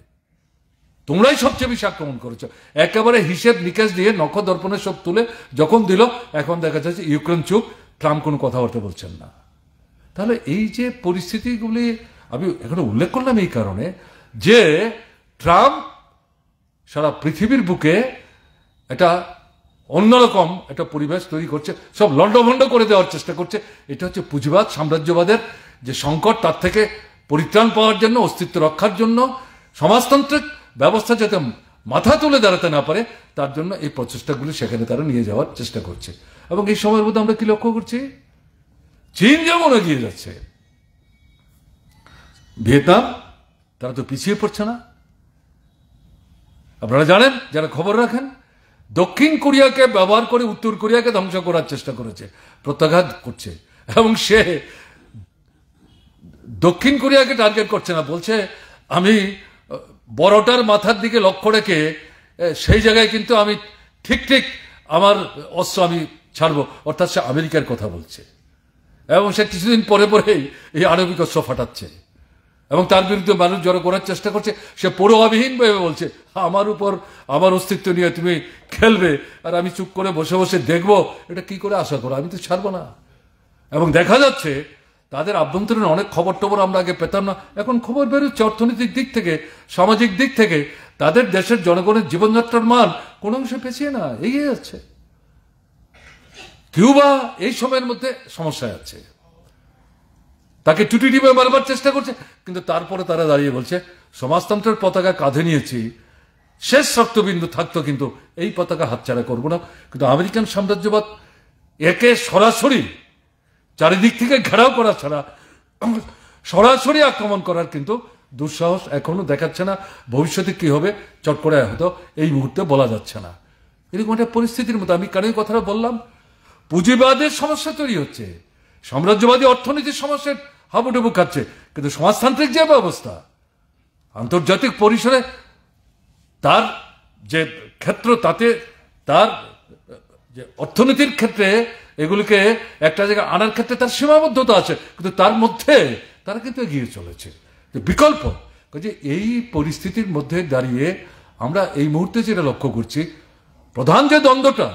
তোমরাই সবচেয়ে বেশি আক্রমণ করেছো। একেবারে হিসেব নিকেশ দিয়ে নখ দর্পণে সব তুলে যখন দিল, এখন দেখা যাচ্ছে ইউক্রেন চুপ, ট্রাম্প কোনো কথাবার্তা বলছেন না। তাহলে এই যে পরিস্থিতিগুলি আমি এখানে উল্লেখ করলাম এই কারণে যে ট্রাম্প সারা পৃথিবীর বুকে একটা অন্যরকম একটা পরিবেশ তৈরি করছে, সব লন্ডভন্ড করে দেওয়ার চেষ্টা করছে। এটা হচ্ছে পুঁজিবাদ, সাম্রাজ্যবাদের যে সংকট, তার থেকে পরিত্রাণ পাওয়ার জন্য, অস্তিত্ব রক্ষার জন্য, সমাজতান্ত্রিক ব্যবস্থা যাতে মাথা তুলে দাঁড়াতে না পারে, তার জন্য এই প্রচেষ্টাগুলি সেখানে তারা নিয়ে যাওয়ার চেষ্টা করছে। এবং এই সময়ের মধ্যে আমরা কি লক্ষ্য করছি, চীন যেমন এগিয়ে যাচ্ছে, ভিয়েতনাম তারা তো পিছিয়ে পড়ছে না। আপনারা জানেন, যারা খবর রাখেন, দক্ষিণ কোরিয়াকে ব্যবহার করে উত্তর কোরিয়াকে ধ্বংস করার চেষ্টা করেছে, প্রত্যাঘাত করছে। এবং সে দক্ষিণ কোরিয়াকে টার্গেট করছে না, বলছে আমি বড়টার মাথার দিকে লক্ষ্য রেখে সেই জায়গায় কিন্তু আমি ঠিক ঠিক আমার অস্ত্র আমি ছাড়বো, অর্থাৎ সে আমেরিকার কথা বলছে এবং সে কিছুদিন পরে পরেই এই আণবিক অস্ত্র ফাটাচ্ছে এবং তার বিরুদ্ধে মানুষ জড়ো করার চেষ্টা করছে। সে পরোয়াবিহীন ভাবে বলছে আমার উপর আমার অস্তিত্ব নিয়ে তুমি খেলবে আর আমি চুপ করে বসে বসে দেখবো, এটা কি করে আশা করো? আমি তো ছাড়বো না। এবং দেখা যাচ্ছে তাদের আভ্যন্তরীণ অনেক খবর টবর আমরা আগে পেতাম না, এখন খবর বেরোচ্ছে অর্থনৈতিক দিক থেকে, সামাজিক দিক থেকে তাদের দেশের জনগণের জীবনযাত্রার মান কোন অংশে পেছিয়ে না, এগিয়ে যাচ্ছে। কিউবা এই সময়ের মধ্যে সমস্যায় আছে, তাকে টুটি টিপে মারবার চেষ্টা করছে, কিন্তু তারপরে তারা দাঁড়িয়ে বলছে সমাজতন্ত্রের পতাকা কাঁধে নিয়েছি, শেষ রক্তবিন্দু থাকতো কিন্তু এই পতাকা হাতছাড়া করবো না। কিন্তু আমেরিকান সাম্রাজ্যবাদ একে সরাসরি চারিদিক থেকে ঘেরাও করা ছাড়া সরাসরি আক্রমণ করার কিন্তু দুঃসাহস এখনো দেখাচ্ছে না। ভবিষ্যতে কি হবে চট করে হয়তো এই মুহূর্তে বলা যাচ্ছে না। এরকম একটা পরিস্থিতির মধ্যে আমি কেন এই কথাটা বললাম, পুঁজিবাদের সমস্যা তৈরি হচ্ছে, সাম্রাজ্যবাদী অর্থনীতির সমস্যা হাবুডুবু খাচ্ছে, কিন্তু সমাজতান্ত্রিক যে ব্যবস্থা আন্তর্জাতিক পরিসরে তার যে ক্ষেত্র, তাতে তার যে অর্থনীতির ক্ষেত্রে এগুলিকে একটা জায়গায় আনার ক্ষেত্রে তার সীমাবদ্ধতা আছে, কিন্তু তার মধ্যে তারা কিন্তু এগিয়ে চলেছে। বিকল্প যে এই পরিস্থিতির মধ্যে দাঁড়িয়ে আমরা এই মুহূর্তে যেটা লক্ষ্য করছি, প্রধান যে দ্বন্দ্বটা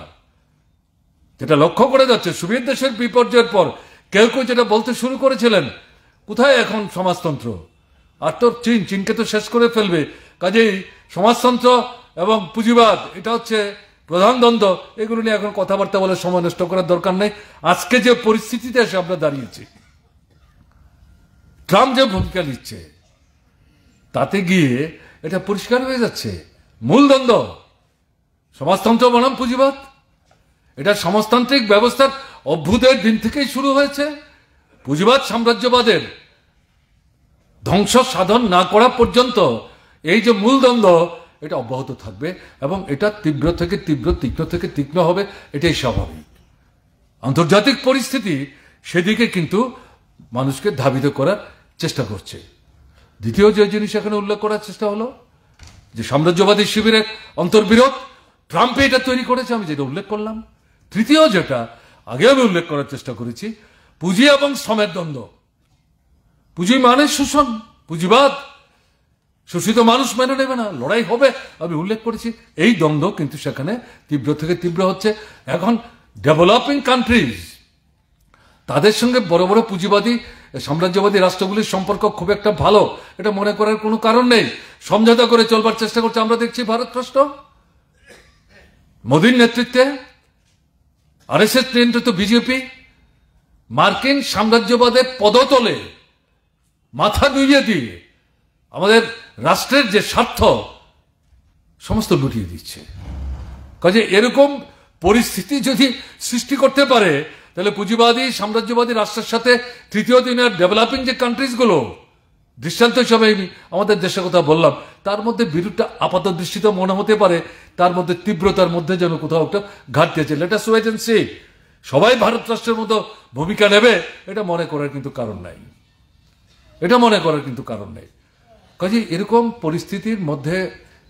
যেটা লক্ষ্য করে যাচ্ছে সোভিয়েত দেশের বিপর্যয়ের পর কেউ কেউ যেটা বলতে শুরু করেছিলেন, কোথায় এখন সমাজতন্ত্র? আর তো চীনকে তো শেষ করে ফেলবে, কাজেই সমাজতন্ত্র এবং পুঁজিবাদ এটা হচ্ছে প্রধান দ্বন্দ্ব। এগুলো নিয়ে এখন কথাবার্তা বলে সময় নষ্ট করার দরকার নেই। আজকে যে পরিস্থিতিতে এসে আমরা দাঁড়িয়েছি, ট্রাম্প যে ভূমিকা নিচ্ছে তাতে গিয়ে এটা পরিষ্কার হয়ে যাচ্ছে মূল দ্বন্দ্ব সমাজতন্ত্র বনাম পুঁজিবাদ। এটা সমাজতান্ত্রিক ব্যবস্থার অভ্যুদয়ের দিন থেকেই শুরু হয়েছে। পুঁজিবাদ সাম্রাজ্যবাদের ধ্বংস সাধন না করা পর্যন্ত এই যে মূল দ্বন্দ্ব এটা অব্যাহত থাকবে এবং এটা তীব্র থেকে তীব্র, তীক্ষ্ণ থেকে তীক্ষ্ণ হবে, এটাই স্বাভাবিক। আন্তর্জাতিক পরিস্থিতি সেদিকে কিন্তু মানুষকে ধাবিত করার চেষ্টা করছে। দ্বিতীয় যে জিনিস এখানে উল্লেখ করার চেষ্টা হলো যে সাম্রাজ্যবাদী শিবিরের অন্তর্বিরোধ, ট্রাম্পে এটা তৈরি করেছে, আমি যেটা উল্লেখ করলাম। তৃতীয় যেটা আগে আমি উল্লেখ করার চেষ্টা করেছি, পুঁজি এবং শ্রমের দ্বন্দ্ব। পুঁজি মানে শোষণ, পুঁজিবাদ, শোষিত মানুষ মেনে নেবে না, লড়াই হবে, আমি উল্লেখ করেছি। এই দ্বন্দ্ব কিন্তু সেখানে তীব্র থেকে তীব্র হচ্ছে। এখন ডেভেলপিং কান্ট্রিজ তাদের সঙ্গে বড় বড় পুঁজিবাদী সাম্রাজ্যবাদী রাষ্ট্রগুলির সম্পর্ক খুব একটা ভালো এটা মনে করার কোনো কারণ নেই, সমঝোতা করে চলবার চেষ্টা করছে। আমরা দেখছি ভারত রাষ্ট্র মোদীর নেতৃত্বে, আরএসএস নিয়ন্ত্রিত বিজেপি মার্কিন সাম্রাজ্যবাদের পদতলে মাথা নুইয়ে দিয়ে আমাদের রাষ্ট্রের যে স্বার্থ সমস্ত লুটিয়ে দিচ্ছে। কাজে এরকম পরিস্থিতি যদি সৃষ্টি করতে পারে তাহলে পুঁজিবাদী সাম্রাজ্যবাদী রাষ্ট্রের সাথে তৃতীয় দিনের ডেভেলপিং যে কান্ট্রিজগুলো, দৃষ্টান্ত হিসাবে আমাদের দেশের কথা বললাম, তার মধ্যে বিরোধটা আপাত দৃষ্টিতে মনে হতে পারে তার মধ্যে তীব্রতার মধ্যে যেন কোথাও একটা ঘাটতি আছে। Let us wait and see. সবাই ভারত রাষ্ট্রের মতো ভূমিকা নেবে এটা মনে করার কিন্তু কারণ নাই, এটা মনে করার কিন্তু কারণ নেই। কাজে এরকম পরিস্থিতির মধ্যে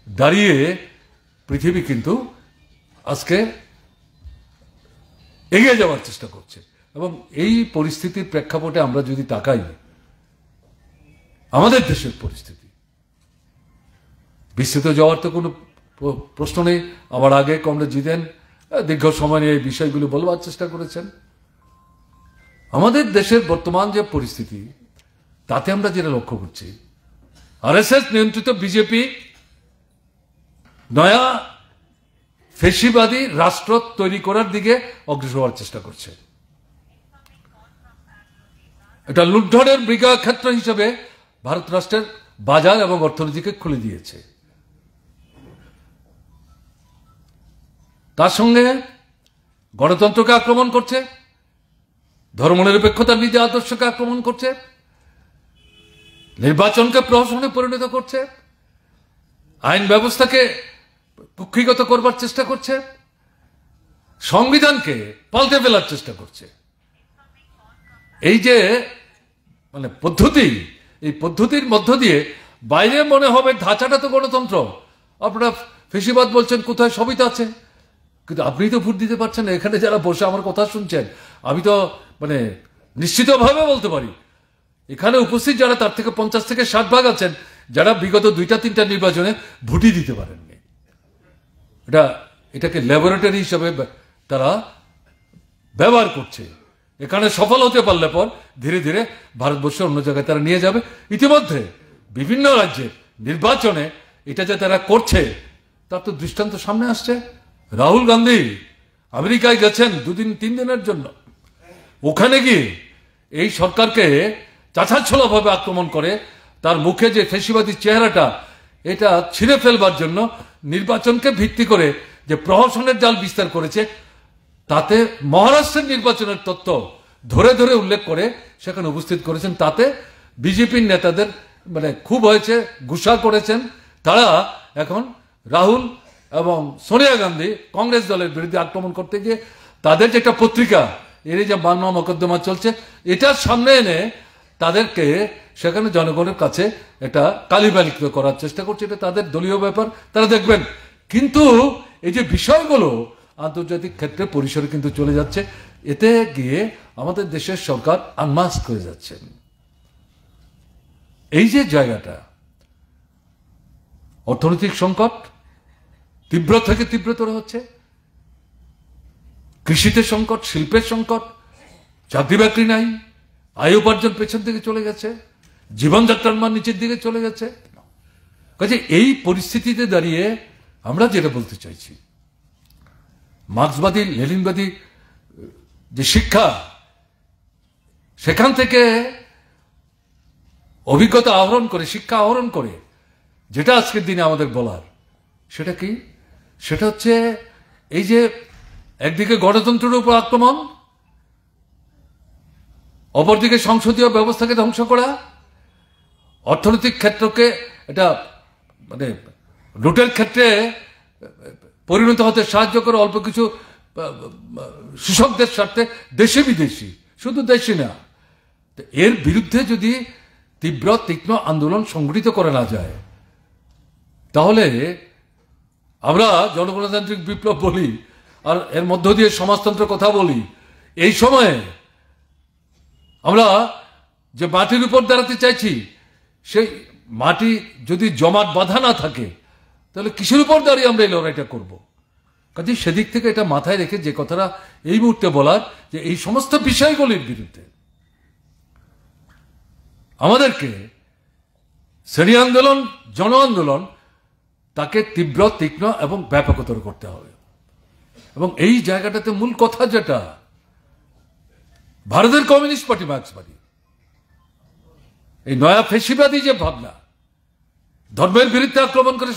দাঁড়িয়ে পৃথিবী কিন্তু আজকে এগিয়ে যাওয়ার চেষ্টা করছে এবং এই পরিস্থিতির প্রেক্ষাপটে আমরা যদি তাকাই, আমাদের দেশের পরিস্থিতি বিস্তৃত যাওয়ার তো কোনো প্রশ্ন নেই। আমার আগে কমরেড জিতেন দীর্ঘ সময় নিয়ে এই বিষয়গুলো বলবার চেষ্টা করেছেন। আমাদের দেশের বর্তমান যে পরিস্থিতি তাতে আমরা যেটা লক্ষ্য করছি, আরএসএস নিয়ন্ত্রিত বিজেপি নয়া ফেসিবাদী রাষ্ট্র তৈরি করার দিকে অগ্রসর হওয়ার চেষ্টা করছে। এটা লুণ্ঠনের মৃগা ক্ষেত্র হিসেবে ভারত রাষ্ট্রের বাজার এবং অর্থনীতিকে খুলে দিয়েছে। তার সঙ্গে গণতন্ত্রকে আক্রমণ করছে, ধর্মনিরপেক্ষতার নীতি আদর্শকে আক্রমণ করছে, নির্বাচনকে প্রহসনে পরিণত করছে, আইন ব্যবস্থাকে কুক্ষিগত করবার চেষ্টা করছে, সংবিধানকে পাল্টে ফেলার চেষ্টা করছে। এই যে মানে পদ্ধতি, এই পদ্ধতির মধ্য দিয়ে বাইরে মনে হবে ধাঁচাটা তো গণতন্ত্র, আপনারা ফেসিবাদ বলছেন, কোথায় সবই তো আছে। কিন্তু আপনি তো ভোট দিতে পারছেন না। এখানে যারা বসে আমার কথা শুনছেন, আমি তো মানে নিশ্চিতভাবে বলতে পারি এখানে উপস্থিত যারা তার থেকে 50 থেকে 60 আছেন যারা বিগত 2-3টা নির্বাচনে ভোটই দিতে পারেননি। এটাকে ল্যাবরেটরি হিসেবে তারা ব্যবহার করছে। এখানে সফল হতে পারলে পর ধীরে ধীরে ভারতবর্ষের অন্য জায়গায় তারা নিয়ে যাবে। ইতিমধ্যে বিভিন্ন রাজ্যের নির্বাচনে এটা যে তারা করছে তার তো দৃষ্টান্ত সামনে আসছে। রাহুল গান্ধী আমেরিকায় গেছেন 2-3 দিনের জন্য, ওখানে গিয়ে এই সরকারকে চাঁছাছোলাভাবে আক্রমণ করে তার মুখে যে ফেসিবাদী চেহারাটা এটা ছিঁড়ে ফেলবার জন্য নির্বাচনকে ভিত্তি করে যে প্রহসনের জাল বিস্তার করেছে, তাতে মহারাষ্ট্রের নির্বাচনের তথ্য ধরে ধরে উল্লেখ করে সেখানে উপস্থিত করেছেন। তাতে বিজেপির নেতাদের মানে খুব হয়েছে, গুসা করেছেন। তারা এখন রাহুল এবং সোনিয়া গান্ধী কংগ্রেস দলের বিরুদ্ধে আক্রমণ করতে গিয়ে তাদের যেটা পত্রিকা এর যে মামলা মোকদ্দমা চলছে এটার সামনে এনে তাদেরকে সেখানে জনগণের কাছে এটা কালিমালিপ্ত করার চেষ্টা করছে। এটা তাদের দলীয় ব্যাপার, তারা দেখবেন। কিন্তু এই যে বিষয়গুলো আন্তর্জাতিক ক্ষেত্রে পরিসরে কিন্তু চলে যাচ্ছে, এতে গিয়ে আমাদের দেশের সরকার আনমাস্ক হয়ে যাচ্ছেন। এই যে জায়গাটা, অর্থনৈতিক সংকট তীব্র থেকে তীব্রতর হচ্ছে, কৃষিতে সংকট, শিল্পের সংকট, চাকরি বাকরি নাই, আয় উপার্জন পেছন থেকে চলে গেছে, জীবনযাত্রার মান নিচের দিকে চলে গেছে। কাজে এই পরিস্থিতিতে দাঁড়িয়ে আমরা যেটা বলতে চাইছি, মার্ক্সবাদী লেনিনবাদী যে শিক্ষা, সেখান থেকে অভিজ্ঞতা আহরণ করে, শিক্ষা আহরণ করে যেটা আজকের দিনে আমাদের বলার, সেটা কি? সেটা হচ্ছে এই যে একদিকে গণতন্ত্রের উপর আক্রমণ, অপরদিকে সংসদীয় ব্যবস্থাকে ধ্বংস করা, অর্থনৈতিক ক্ষেত্রকে এটা মানে লুটের ক্ষেত্রে পরিণত হতে সাহায্য করে অল্প কিছু শোষকদের স্বার্থে দেশে বিদেশি, শুধু দেশি না। এর বিরুদ্ধে যদি তীব্র তীক্ষ্ণ আন্দোলন সংগঠিত করা না যায়, তাহলে আমরা জনগণতান্ত্রিক বিপ্লব বলি আর এর মধ্য দিয়ে সমাজতন্ত্রের কথা বলি, এই সময়ে আমরা যে মাটির উপর দাঁড়াতে চাইছি সেই মাটি যদি জমাট বাঁধা না থাকে তাহলে কিসের উপর দাঁড়িয়ে আমরা এই লড়াইটা করবো? কাজে সেদিক থেকে এটা মাথায় রেখে যে কথাটা এই মুহূর্তে বলার, যে এই সমস্ত বিষয়গুলির বিরুদ্ধে আমাদেরকে শ্রেণী আন্দোলন, জন আন্দোলন তাকে তীব্র তীক্ষ্ণ এবং ব্যাপকতর করতে হবে। এবং এই জায়গাটাতে মূল কথা যেটা, ভারতের কমিউনিস্ট পার্টি মার্ক্সবাদী এই নয়া ফেসিবাদী যে ভাবনা, ধর্মের বিরুদ্ধে আক্রমণ করে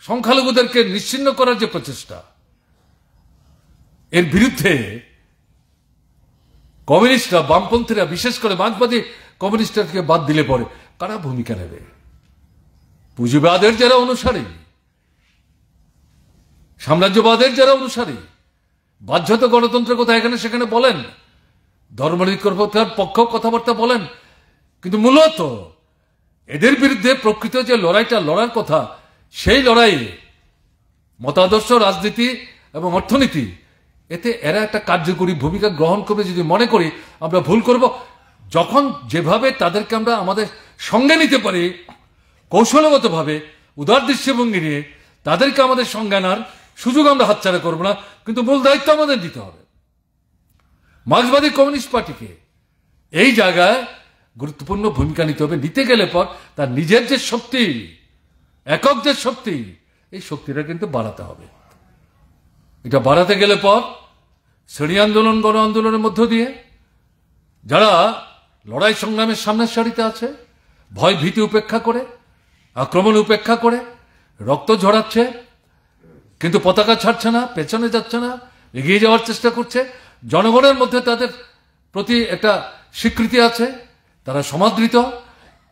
সংখ্যালঘুদেরকে নিশ্চিহ্ন করার যে প্রচেষ্টা, এর বিরুদ্ধে কমিউনিস্টরা, বামপন্থীরা, বিশেষ করে মার্ক্সবাদী কমিউনিস্টকে বাদ দিলে পরে কারা ভূমিকা নেবে? পুঁজিবাদের যারা অনুসারী, সাম্রাজ্যবাদের যারা অনুসারী, বাধ্যত গণতন্ত্রের কথা এখানে সেখানে বলেন, ধর্মনিরপেক্ষতার পক্ষ কথাবার্তা বলেন, কিন্তু মূলত এদের বিরুদ্ধে প্রকৃত যে লড়াইটা লড়ার কথা, সেই লড়াইয়ে মতাদর্শ, রাজনীতি এবং অর্থনীতি, এতে এরা একটা কার্যকরী ভূমিকা গ্রহণ করবে যদি মনে করি আমরা ভুল করব। যখন যেভাবে তাদেরকে আমরা আমাদের সঙ্গে নিতে পারি, কৌশলগতভাবে উদার দৃষ্টিভঙ্গি নিয়ে তাদেরকে আমাদের সঙ্গে আনার সুযোগ আমরা হাতছাড়া করবো না, কিন্তু মূল দায়িত্ব আমাদের দিতে হবে। মার্ক্সবাদী কমিউনিস্ট পার্টিকে এই জায়গায় গুরুত্বপূর্ণ ভূমিকা নিতে হবে। নিতে গেলে পর তার নিজের যে শক্তি, একক যে শক্তি, এই শক্তিটা কিন্তু বাড়াতে হবে। এটা বাড়াতে গেলে পর শ্রেণী আন্দোলন, গণ আন্দোলনের মধ্য দিয়ে যারা লড়াই সংগ্রামের সামনের সারিতে আছে, ভয় ভীতি উপেক্ষা করে, আক্রমণ উপেক্ষা করে রক্ত ঝরাচ্ছে কিন্তু পতাকা ছাড়ছে না, পেছনে যাচ্ছে না, এগিয়ে যাওয়ার চেষ্টা করছে, জনগণের মধ্যে তাদের প্রতি একটা স্বীকৃতি আছে, তারা সমাদৃত,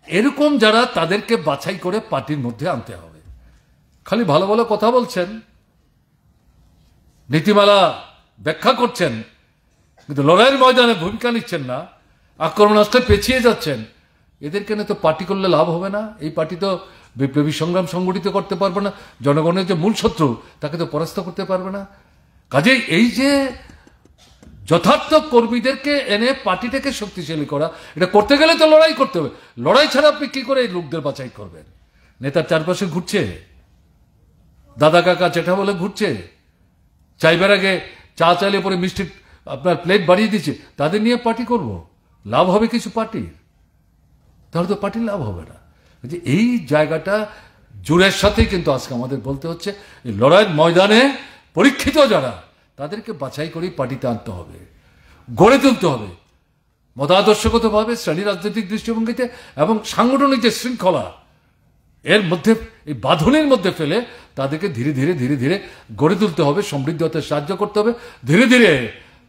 এরকম যারা, তাদেরকে বাছাই করে পার্টির মধ্যে আনতে হবে। খালি ভালো ভালো কথা বলছেন, নীতিমালা ব্যাখ্যা করছেন, কিন্তু লড়াইয়ের ময়দানে ভূমিকা নিচ্ছেন না, আক্রমণাস্ত্রে পেছিয়ে যাচ্ছেন, এদেরকে নিয়ে তো পার্টি করলে লাভ হবে না। এই পার্টি তো বিপ্লবী সংগ্রাম সংগঠিত করতে পারবে না, জনগণের যে মূল শত্রু তাকে তো পরাস্ত করতে পারবে না। কাজেই এই যে যথার্থ কর্মীদেরকে এনে পার্টিটাকে শক্তিশালী করা, এটা করতে গেলে তো লড়াই করতে হবে। লড়াই ছাড়া আপনি কি করে এই লোকদের বাছাই করবেন? নেতার চারপাশে ঘুরছে, দাদা কাকা চেঠা বলে ঘুরছে, চাইবার আগে চা চাইলে পরে মিষ্টি আপনার প্লেট বাড়িয়ে দিচ্ছে, তাদের নিয়ে পার্টি করব? লাভ হবে কিছু পার্টির? তাহলে তো পার্টির লাভ হবে না। যে এই জায়গাটা জোরের সাথেই কিন্তু আজকে আমাদের বলতে হচ্ছে, এই লড়াইয়ের ময়দানে পরীক্ষিত যারা, তাদেরকে বাছাই করে পার্টিতে আনতে হবে, গড়ে তুলতে হবে মতাদর্শগতভাবে, শ্রেণী রাজনৈতিক দৃষ্টিভঙ্গিতে, এবং সাংগঠনিক যে শৃঙ্খলা এর মধ্যে, এই বাঁধনের মধ্যে ফেলে তাদেরকে ধীরে ধীরে ধীরে ধীরে গড়ে তুলতে হবে, সমৃদ্ধ হতে সাহায্য করতে হবে, ধীরে ধীরে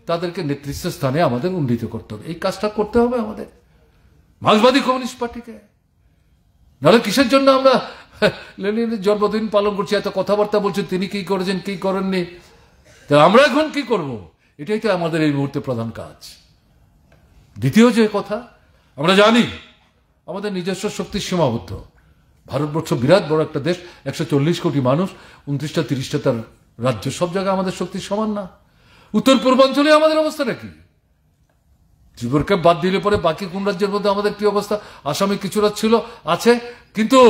তাদেরকে নেতৃত্ব স্থানে আমাদের উন্নীত করতে হবে। এই কাজটা করতে হবে আমাদের মার্ক্সবাদী কমিউনিস্ট পার্টিকে। নাহলে কিসের জন্য আমরা লেনিনের জন্মদিন পালন করছি, এত কথাবার্তা বলছি, তিনি কি করেছেন কি করেননি, তা আমরা এখন কি করব? এটাই তো আমাদের এই মুহূর্তে প্রধান কাজ। দ্বিতীয় যে কথা, আমরা জানি আমাদের নিজস্ব শক্তি সীমাবদ্ধ। ভারতবর্ষ বিরাট বড় একটা দেশ, 140 কোটি মানুষ, 29টা 30টা তার রাজ্য, সব জায়গায় আমাদের শক্তি সমান না। উত্তর পূর্বাঞ্চলে আমাদের অবস্থাটা কি? ত্রিপুরাকে বাদ দিলে পরে বাকি কোন রাজ্যের মধ্যে আমাদের কি অবস্থা? আসামে কিছুটা ছিল, আছে, কিন্তু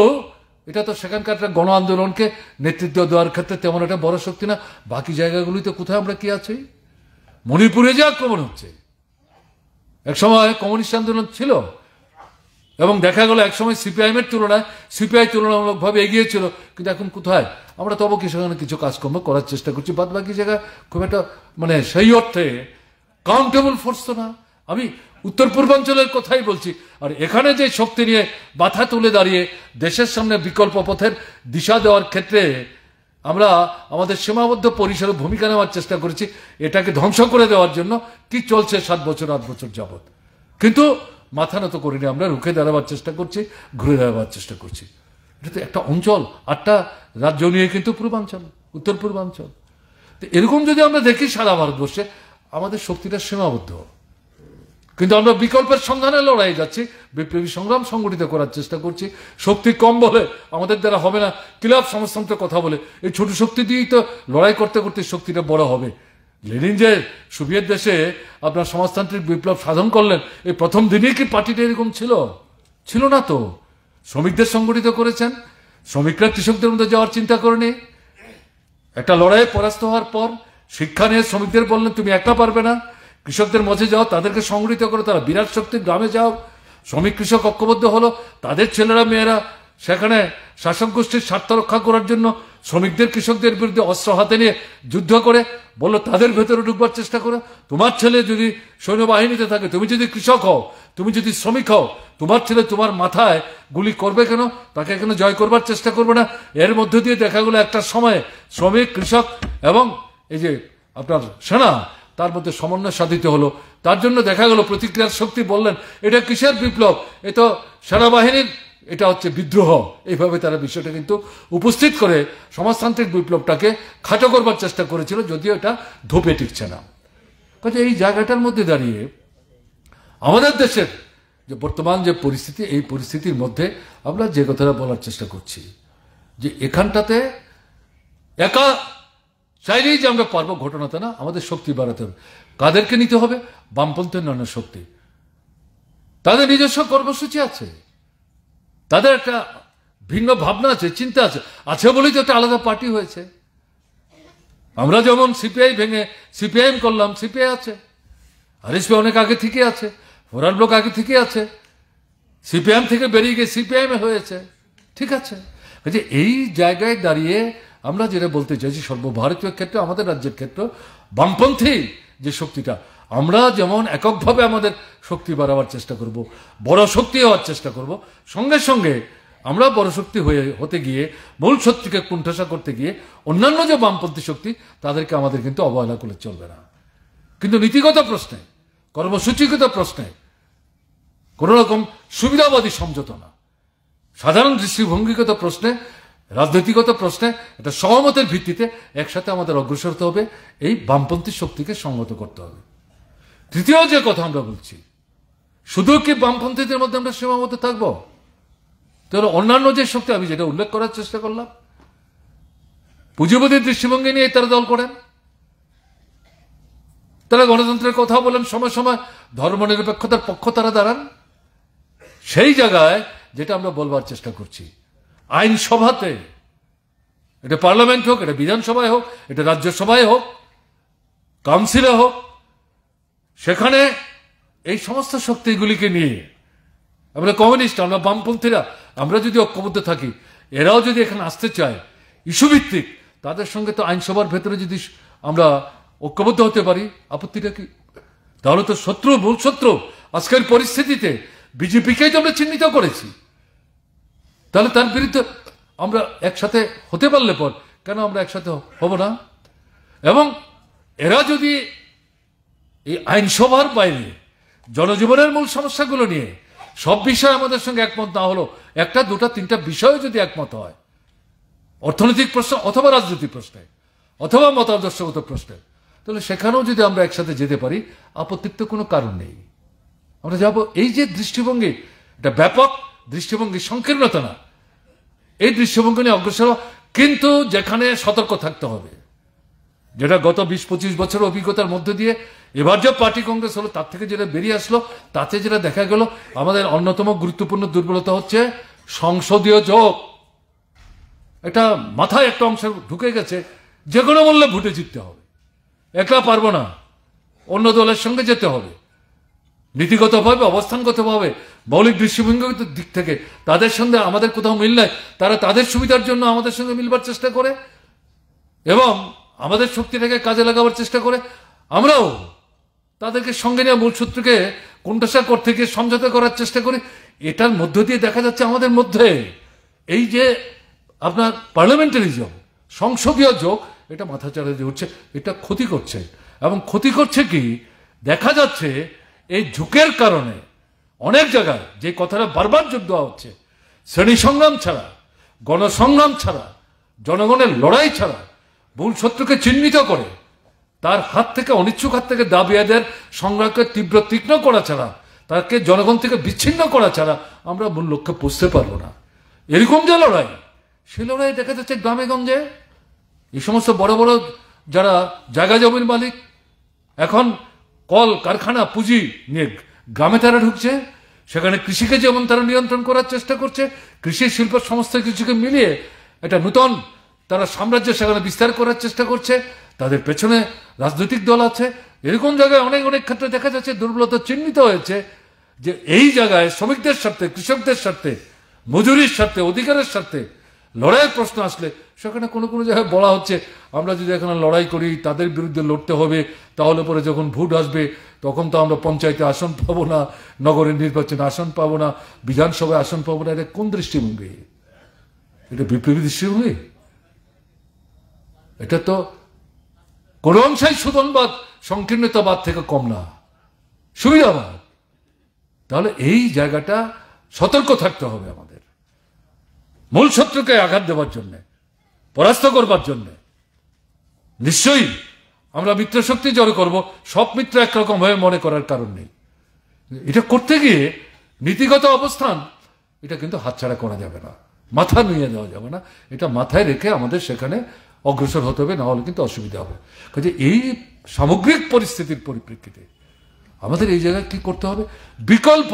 এটা তো সেখানকার একটা গণ আন্দোলনকে নেতৃত্ব দেওয়ার ক্ষেত্রে তেমন একটা বড় শক্তি না। বাকি জায়গাগুলিতে কোথায় আমরা কি আছি? মণিপুরে যে আক্রমণ হচ্ছে, এক সময় কমিউনিস্ট আন্দোলন ছিল এবং দেখা গেল একসময় সিপিআইএম এর তুলনায় সিপিআই তুলনামূলকভাবে এগিয়েছিল, কিন্তু এখন কোথায়? আমরা তবু কি সেখানে কিছু কাজকর্ম করার চেষ্টা করছি, বাদ বাকি জায়গায় খুব একটা মানে সেই অর্থে কাউন্টেবল ফোর্স তো না। আমি উত্তর পূর্বাঞ্চলের কথাই বলছি। আর এখানে যে শক্তি নিয়ে মাথা তুলে দাঁড়িয়ে দেশের সামনে বিকল্প পথের দিশা দেওয়ার ক্ষেত্রে আমরা আমাদের সীমাবদ্ধ পরিসরে ভূমিকা নেওয়ার চেষ্টা করেছি, এটাকে ধ্বংস করে দেওয়ার জন্য কি চলছে 7 বছর 8 বছর যাবৎ। কিন্তু মাথা নত করিনি, আমরা রুখে দাঁড়াবার চেষ্টা করছি, ঘুরে দাঁড়াবার চেষ্টা করছি। এটা তো একটা অঞ্চল, 8টা রাজ্য নিয়ে কিন্তু পূর্বাঞ্চল, উত্তর পূর্বাঞ্চল। তো এরকম যদি আমরা দেখি সারা ভারতবর্ষে, আমাদের শক্তিটা সীমাবদ্ধ, কিন্তু আমরা বিকল্পের সন্ধানে লড়াই যাচ্ছি, বিপ্লবী সংগ্রাম সংগঠিত করার চেষ্টা করছি। শক্তি কম বলে আমাদের দ্বারা হবে না, ক্লাব সমাজতন্ত্রের কথা বলে, এই ছোট শক্তি দিয়েই তো লড়াই করতে করতে শক্তিটা বড় হবে। লেনিন যে সোভিয়েত দেশে আপনার সমাজতান্ত্রিক বিপ্লব সাধন করলেন, এই প্রথম দিনেই কি পার্টিটা এরকম ছিল? ছিল না তো। শ্রমিকদের সংগঠিত করেছেন, শ্রমিকরা কৃষকদের মধ্যে যাওয়ার চিন্তা করেনি। একটা লড়াইয়ে পরাস্ত হওয়ার পর শিক্ষা নিয়ে শ্রমিকদের বললেন তুমি একা পারবে না, কৃষকদের মধ্যে যাও, তাদেরকে সংগঠিত করো, তারা বিরাট শক্তি, গ্রামে যাও। শ্রমিক কৃষক ঐক্যবদ্ধ হলো, তাদের ছেলেরা মেয়েরা সেখানে শাসক গোষ্ঠীর স্বার্থ রক্ষা করার জন্য শ্রমিকদের কৃষকদের বিরুদ্ধে অস্ত্র হাতে নিয়ে যুদ্ধ করে বললো তাদের ভেতরে ঢুকবার চেষ্টা করো। তোমার ছেলে যদি সৈন্যবাহিনীতে থাকে, তুমি যদি কৃষক হও, তুমি যদি শ্রমিক হও, তোমার ছেলে তোমার মাথায় গুলি করবে কেন? তাকে কেন জয় করবার চেষ্টা করবে না? এর মধ্য দিয়ে দেখা গেলো একটা সময়ে শ্রমিক, কৃষক এবং এই যে আপনার সেনা, তার মধ্যে সমন্বয় সাধিত হলো। তার জন্য দেখা গেল প্রতিক্রিয়ার শক্তি বললেন এটা কিসের বিপ্লব, এ তো সেনাবাহিনীর, এটা হচ্ছে বিদ্রোহ। এইভাবে তারা বিষয়টা কিন্তু উপস্থিত করে সমাজতান্ত্রিক বিপ্লবটাকে খাটো করবার চেষ্টা করেছিল, যদিও এটা ধোপে টিকছে না। কাজে এই জায়গাটার মধ্যে দাঁড়িয়ে আমাদের দেশের যে বর্তমান যে পরিস্থিতি, এই পরিস্থিতির মধ্যে আমরা যে কথাটা বলার চেষ্টা করছি যে এখানটাতে একা চাইলেই যে আমরা পারবো ঘটনাটা না, আমাদের শক্তি বাড়াতে হবে। কাদেরকে নিতে হবে? বামপন্থী অন্যান্য শক্তি, তাদের নিজস্ব কর্মসূচি আছে, তাদের একটা ভিন্ন ভাবনা আছে, চিন্তা আছে, আছে বলেই তো একটা আলাদা পার্টি হয়েছে। আমরা যেমন সিপিআই ভেঙে সিপিআইএম করলাম, সিপিআই আছে, আরএসপি অনেক আগে থেকে আছে, ফরওয়ার্ড ব্লক আগে থেকে আছে, সিপিআইএম থেকে বেরিয়ে গিয়ে সিপিআইএম হয়েছে, ঠিক আছে। এই জায়গায় দাঁড়িয়ে আমরা যেটা বলতে চাইছি, সর্বভারতীয় ক্ষেত্রে, আমাদের রাজ্যের ক্ষেত্রে বামপন্থী যে শক্তিটা, আমরা যেমন এককভাবে আমাদের শক্তি বাড়াবার চেষ্টা করব, বড় শক্তি হওয়ার চেষ্টা করব, সঙ্গে সঙ্গে আমরা বড় শক্তি হতে গিয়ে মূল শক্তিকে কুণ্ঠাসা করতে গিয়ে অন্যান্য যে বামপন্থী শক্তি, তাদেরকে আমাদের কিন্তু অবহেলা করলে চলবে না। কিন্তু নীতিগত প্রশ্নে, কর্মসূচিগত প্রশ্নে কোন রকম সুবিধাবাদী সমঝোতা না, সাধারণ দৃষ্টিভঙ্গিগত প্রশ্নে, রাজনৈতিকগত প্রশ্নে একটা সহমতের ভিত্তিতে একসাথে আমাদের অগ্রসর হতে হবে, এই বামপন্থী শক্তিকে সংহত করতে হবে। তৃতীয় যে কথা আমরা বলছি, শুধু কি বামপন্থীদের মধ্যে আমরা সীমাবদ্ধ থাকবো? তাহলে অন্যান্য যে শক্তি, আমি যেটা উল্লেখ করার চেষ্টা করলাম, পুঁজিবাদী দৃষ্টিভঙ্গি নিয়ে তারা দল করেন, তারা গণতন্ত্রের কথা বলেন, সময় সময় ধর্মনিরপেক্ষতার পক্ষ তারা দাঁড়ান। সেই জায়গায় যেটা আমরা বলবার চেষ্টা করছি, আইনসভাতে, এটা পার্লামেন্ট হোক, এটা বিধানসভায় হোক, এটা রাজ্যসভায় হোক, কাউন্সিলে হোক, সেখানে এই সমস্ত শক্তিগুলিকে নিয়ে আমরা কমিউনিস্ট, আমরা বামপন্থীরা, আমরা যদি ঐক্যবদ্ধ থাকি, এরাও যদি এখানে আসতে চায় ইস্যুভিত্তিক, তাদের সঙ্গে তো আইনসভার ভেতরে যদি আমরা ঐক্যবদ্ধ হতে পারি, আপত্তিটা কি? তাহলে তো শত্রু, মূল শত্রু আজকের পরিস্থিতিতে বিজেপিকেই তো আমরা চিহ্নিত করেছি। তাহলে তার বিরুদ্ধে আমরা একসাথে হতে পারলে পর কেন আমরা একসাথে হব না? এবং এরা যদি এই আইনসভার বাইরে জনজীবনের মূল সমস্যাগুলো নিয়ে সব বিষয়ে আমাদের সঙ্গে একমত না হলো, একটা, দুটা, তিনটা বিষয়ে যদি একমত হয়, অর্থনৈতিক প্রশ্ন অথবা রাজনৈতিক প্রশ্নে অথবা মতাদর্শগত প্রশ্নে, তাহলে সেখানেও যদি আমরা একসাথে যেতে পারি, আপত্তির তো কোনো কারণ নেই। আমরা যাব এই যে দৃষ্টিভঙ্গি, এটা ব্যাপক দৃষ্টিভঙ্গি, সংকীর্ণতা না, এই দৃষ্টিভঙ্গি নিয়ে অগ্রসর, কিন্তু যেখানে সতর্ক থাকতে হবে, যেটা গত 20-25 বছর অভিজ্ঞতার মধ্যে দিয়ে এবার যে পার্টি কংগ্রেস হলো, তার থেকে যেটা বেরিয়ে আসলো, তাতে যেটা দেখা গেল, আমাদের অন্যতম গুরুত্বপূর্ণ দুর্বলতা হচ্ছে সংসদীয় জোট। এটা মাথায় একটা অংশ ঢুকে গেছে, যে কোনো মূল্যে ভোটে জিততে হবে, একলা পারবো না, অন্য দলের সঙ্গে যেতে হবে, নীতিগতভাবে, অবস্থানগতভাবে, মৌলিক দৃষ্টিভঙ্গির দিক থেকে তাদের সঙ্গে আমাদের কোথাও মিল নাই, তারা তাদের সুবিধার জন্য আমাদের সঙ্গে মিলবার চেষ্টা করে এবং আমাদের শক্তিটাকে কাজে লাগাবার চেষ্টা করে। আমরাও তাদেরকে সঙ্গে নিয়ে মূল সূত্রকে কোণঠাসা করতে গিয়ে সমঝোতা করার চেষ্টা করি। এটার মধ্য দিয়ে দেখা যাচ্ছে আমাদের মধ্যে এই যে আপনার পার্লামেন্টারিজম, সংসদীয় যোগ, এটা মাথাচাড়া দিয়ে উঠছে, এটা ক্ষতি করছে। এবং ক্ষতি করছে কি, দেখা যাচ্ছে এই ঝুঁকের কারণে অনেক জায়গায় যে কথাটা বারবার যোগ দেওয়া হচ্ছে, শ্রেণী সংগ্রাম ছাড়া, গণসংগ্রাম ছাড়া, জনগণের লড়াই ছাড়া, মূল শত্রুকে চিহ্নিত করে তার হাত থেকে, অনিচ্ছুক হাত থেকে দাবি আদায়ের সংগ্রামকে তীক্ষ্ণ করা ছাড়া, তাকে জনগণ থেকে বিচ্ছিন্ন করা ছাড়া আমরা মূল লক্ষ্যে পৌঁছতে পারবো না। এরকম যে লড়াই, সেই লড়াই দেখা যাচ্ছে গ্রামে গঞ্জে, এই সমস্ত বড় বড় যারা জায়গা জমির মালিক, এখন কল কারখানা পুঁজি নিয়ে গ্রামে তারা ঢুকছে, সেখানে কৃষিকে যেমন তারা নিয়ন্ত্রণ করার চেষ্টা করছে, কৃষি শিল্প সমস্ত কিছুকে মিলিয়ে একটা নূতন তারা সাম্রাজ্য সেখানে বিস্তার করার চেষ্টা করছে, তাদের পেছনে রাজনৈতিক দল আছে। এরকম জায়গায় অনেক অনেক ক্ষেত্রে দেখা যাচ্ছে দুর্বলতা চিহ্নিত হয়েছে, যে এই জায়গায় শ্রমিকদের স্বার্থে, কৃষকদের স্বার্থে, মজুরির স্বার্থে, অধিকারের স্বার্থে লড়াইয়ের প্রশ্ন আসলে সেখানে কোনো কোনো জায়গায় বলা হচ্ছে, আমরা যদি এখানে লড়াই করি, তাদের বিরুদ্ধে লড়তে হবে, তাহলে পরে যখন ভোট আসবে তখন তো আমরা পঞ্চায়েতে আসন পাবো না, নগরের নির্বাচনে আসন পাবো না, বিধানসভায় আসন পাবো না। এটা কোন দৃষ্টিভঙ্গি? এটা বিপ্লবী দৃষ্টিভঙ্গি? এটা তো কোন অংশই সুদনবাদ, সংকীর্ণতাবাদ থেকে কম না, সুবিধাবাদ। তাহলে এই জায়গাটা সতর্ক থাকতে হবে আমাদের, মূল শত্রুকে আঘাত দেওয়ার জন্য, পরাস্ত করবার জন্য। নিশ্চয়ই আমরা মিত্র শক্তি জড়ো করব, সব মিত্র একরকম হয়ে মনে করার কারণ নেই। এটা করতে গিয়ে নীতিগত অবস্থান, এটা কিন্তু হাতছাড়া করা যাবে না, মাথা নুয়ে দেওয়া যাবে না, এটা মাথায় রেখে আমাদের সেখানে অগ্রসর হতে হবে, না হলে কিন্তু অসুবিধা হবে। কাজে এই সামগ্রিক পরিস্থিতির পরিপ্রেক্ষিতে আমাদের এই জায়গায় কি করতে হবে, বিকল্প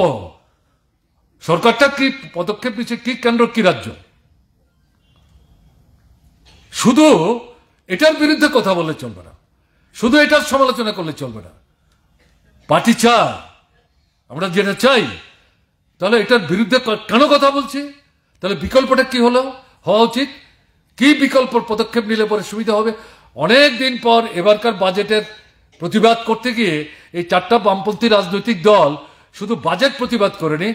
সরকারটা কি পদক্ষেপ নিচ্ছে, কি কেন্দ্র কি রাজ্য, শুধু এটার বিরুদ্ধে কথা বললে চলবে না, শুধু এটার সমালোচনা করলে চলবে না। পার্টি চায়, আমরা যেটা চাই, তাহলে এটার বিরুদ্ধে কেন কথা বলছি, তাহলে বিকল্পটা কি হলো, হওয়া উচিত, কি বিকল্প পদক্ষেপ নিলে পরে সুবিধা হবে। অনেক দিন পর এবারকার বাজেটের প্রতিবাদ করতে গিয়ে এই চারটা বামপন্থী রাজনৈতিক দল শুধু বাজেট প্রতিবাদ করেনি,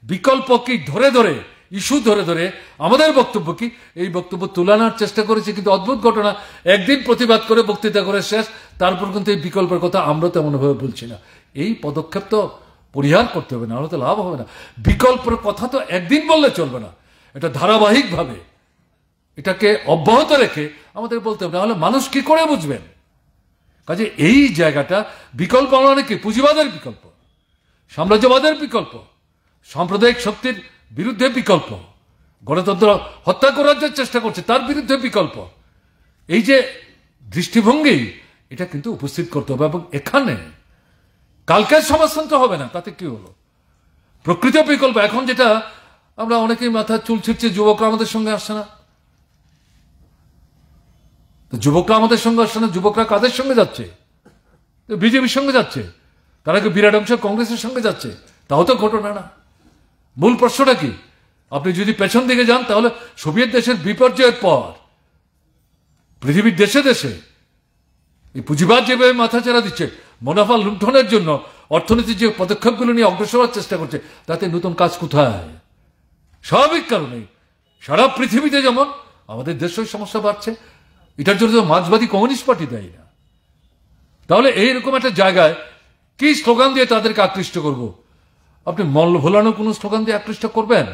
বিকল্প কি ধরে ধরে, ইস্যু ধরে ধরে আমাদের বক্তব্য কি, এই বক্তব্য তুলানোর চেষ্টা করেছে। কিন্তু অদ্ভুত ঘটনা, একদিন প্রতিবাদ করে বক্তৃতা করে শেষ, তারপর কিন্তু এই বিকল্পের কথা আমরা তেমনভাবে বলছি না। এই পদক্ষেপ তো পরিহার করতে হবে, না হলে তো লাভ হবে না। বিকল্পের কথা তো একদিন বললে চলবে না, এটা ধারাবাহিকভাবে এটাকে অব্যাহত রেখে আমাদের বলতে হবে, নাহলে মানুষ কি করে বুঝবেন। কাজে এই জায়গাটা বিকল্প মানে কি, পুঁজিবাদের বিকল্প, সাম্রাজ্যবাদের বিকল্প, সাম্প্রদায়িক শক্তির বিরুদ্ধে বিকল্প, গণতন্ত্র হত্যা করার যে চেষ্টা করছে তার বিরুদ্ধে বিকল্প। এই যে দৃষ্টিভঙ্গি, এটা কিন্তু উপস্থিত করতে হবে। এবং এখানে কালকের সমাজতন্ত্র হবে না, তাতে কি হলো? প্রকৃত বিকল্প এখন যেটা আমরা অনেকেই মাথা চুল ছিটছে, যুবকরা আমাদের সঙ্গে আসছে না। যুবকরা আমাদের সঙ্গে আসছে না, যুবকরা কাদের সঙ্গে যাচ্ছে? বিজেপির সঙ্গে যাচ্ছে, তারা কি বিরাট অংশ কংগ্রেসের সঙ্গে যাচ্ছে? তাও তো ঘটনা না। মূল প্রশ্নটা কি? আপনি যদি পেছন দিকে যান তাহলে সোভিয়েত দেশের বিপর্যয়ের পর পৃথিবীর দেশে দেশে এই পুঁজিবাদ যেভাবে মাথাচাড়া দিচ্ছে, মুনাফা লুণ্ঠনের জন্য অর্থনীতির যে পদক্ষেপগুলো নিয়ে অগ্রসর হওয়ার চেষ্টা করছে, তাতে নতুন কাজ কোথায়? স্বাভাবিক কারণে সারা পৃথিবীতে যেমন আমাদের দেশের সমস্যা বাড়ছে, এটার জন্য মার্ক্সবাদী কমিউনিস্ট পার্টি দেয় না। তাহলে এইরকম একটা জায়গায় কি স্লোগান দিয়ে তাদেরকে আকৃষ্ট করব? আপনি মল ভোলানো কোনো স্লোগান দিয়ে আকৃষ্ট করবেন?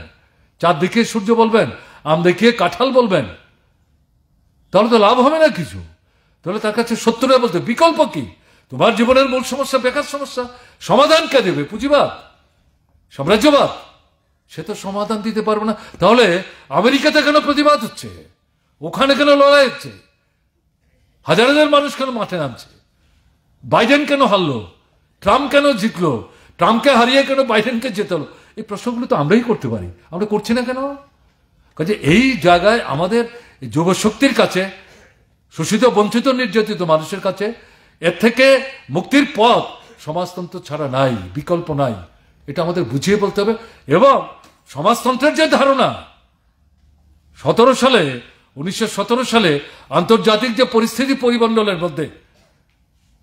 চাঁদ দেখিয়ে সূর্য বলবেন, আম দেখিয়ে কাঁঠাল বলবেন? তাহলে তো লাভ হবে না কিছু। তাহলে তার কাছে সত্যটা বলতে বিকল্প কি? তোমার জীবনের মূল সমস্যা বেকার সমস্যা, সমাধান কে দেবে? পুঁজিবাদ, সাম্রাজ্যবাদ? সে তো সমাধান দিতে পারবে না। তাহলে আমেরিকাতে কেন প্রতিবাদ হচ্ছে? ওখানে কেন লড়াই হচ্ছে? হাজার হাজার মানুষ কেন মাঠে নামছে? বাইডেন কেন হারলো? ট্রাম্প কেন জিতলো? ট্রাম্পকে হারিয়ে কেন বাইডেনকে জেতালো? এই প্রশ্নগুলো তো আমরাই করতে পারি, আমরা করছি না কেন? কাজে এই জায়গায় আমাদের যুবশক্তির কাছে, শোষিত বঞ্চিত নির্যাতিত মানুষের কাছে এর থেকে মুক্তির পথ সমাজতন্ত্র ছাড়া নাই, বিকল্প নাই। এটা আমাদের বুঝিয়ে বলতে হবে। এবং সমাজতন্ত্রের যে ধারণা 1917 সালে আন্তর্জাতিক যে পরিস্থিতি পরিমণ্ডলের মধ্যে,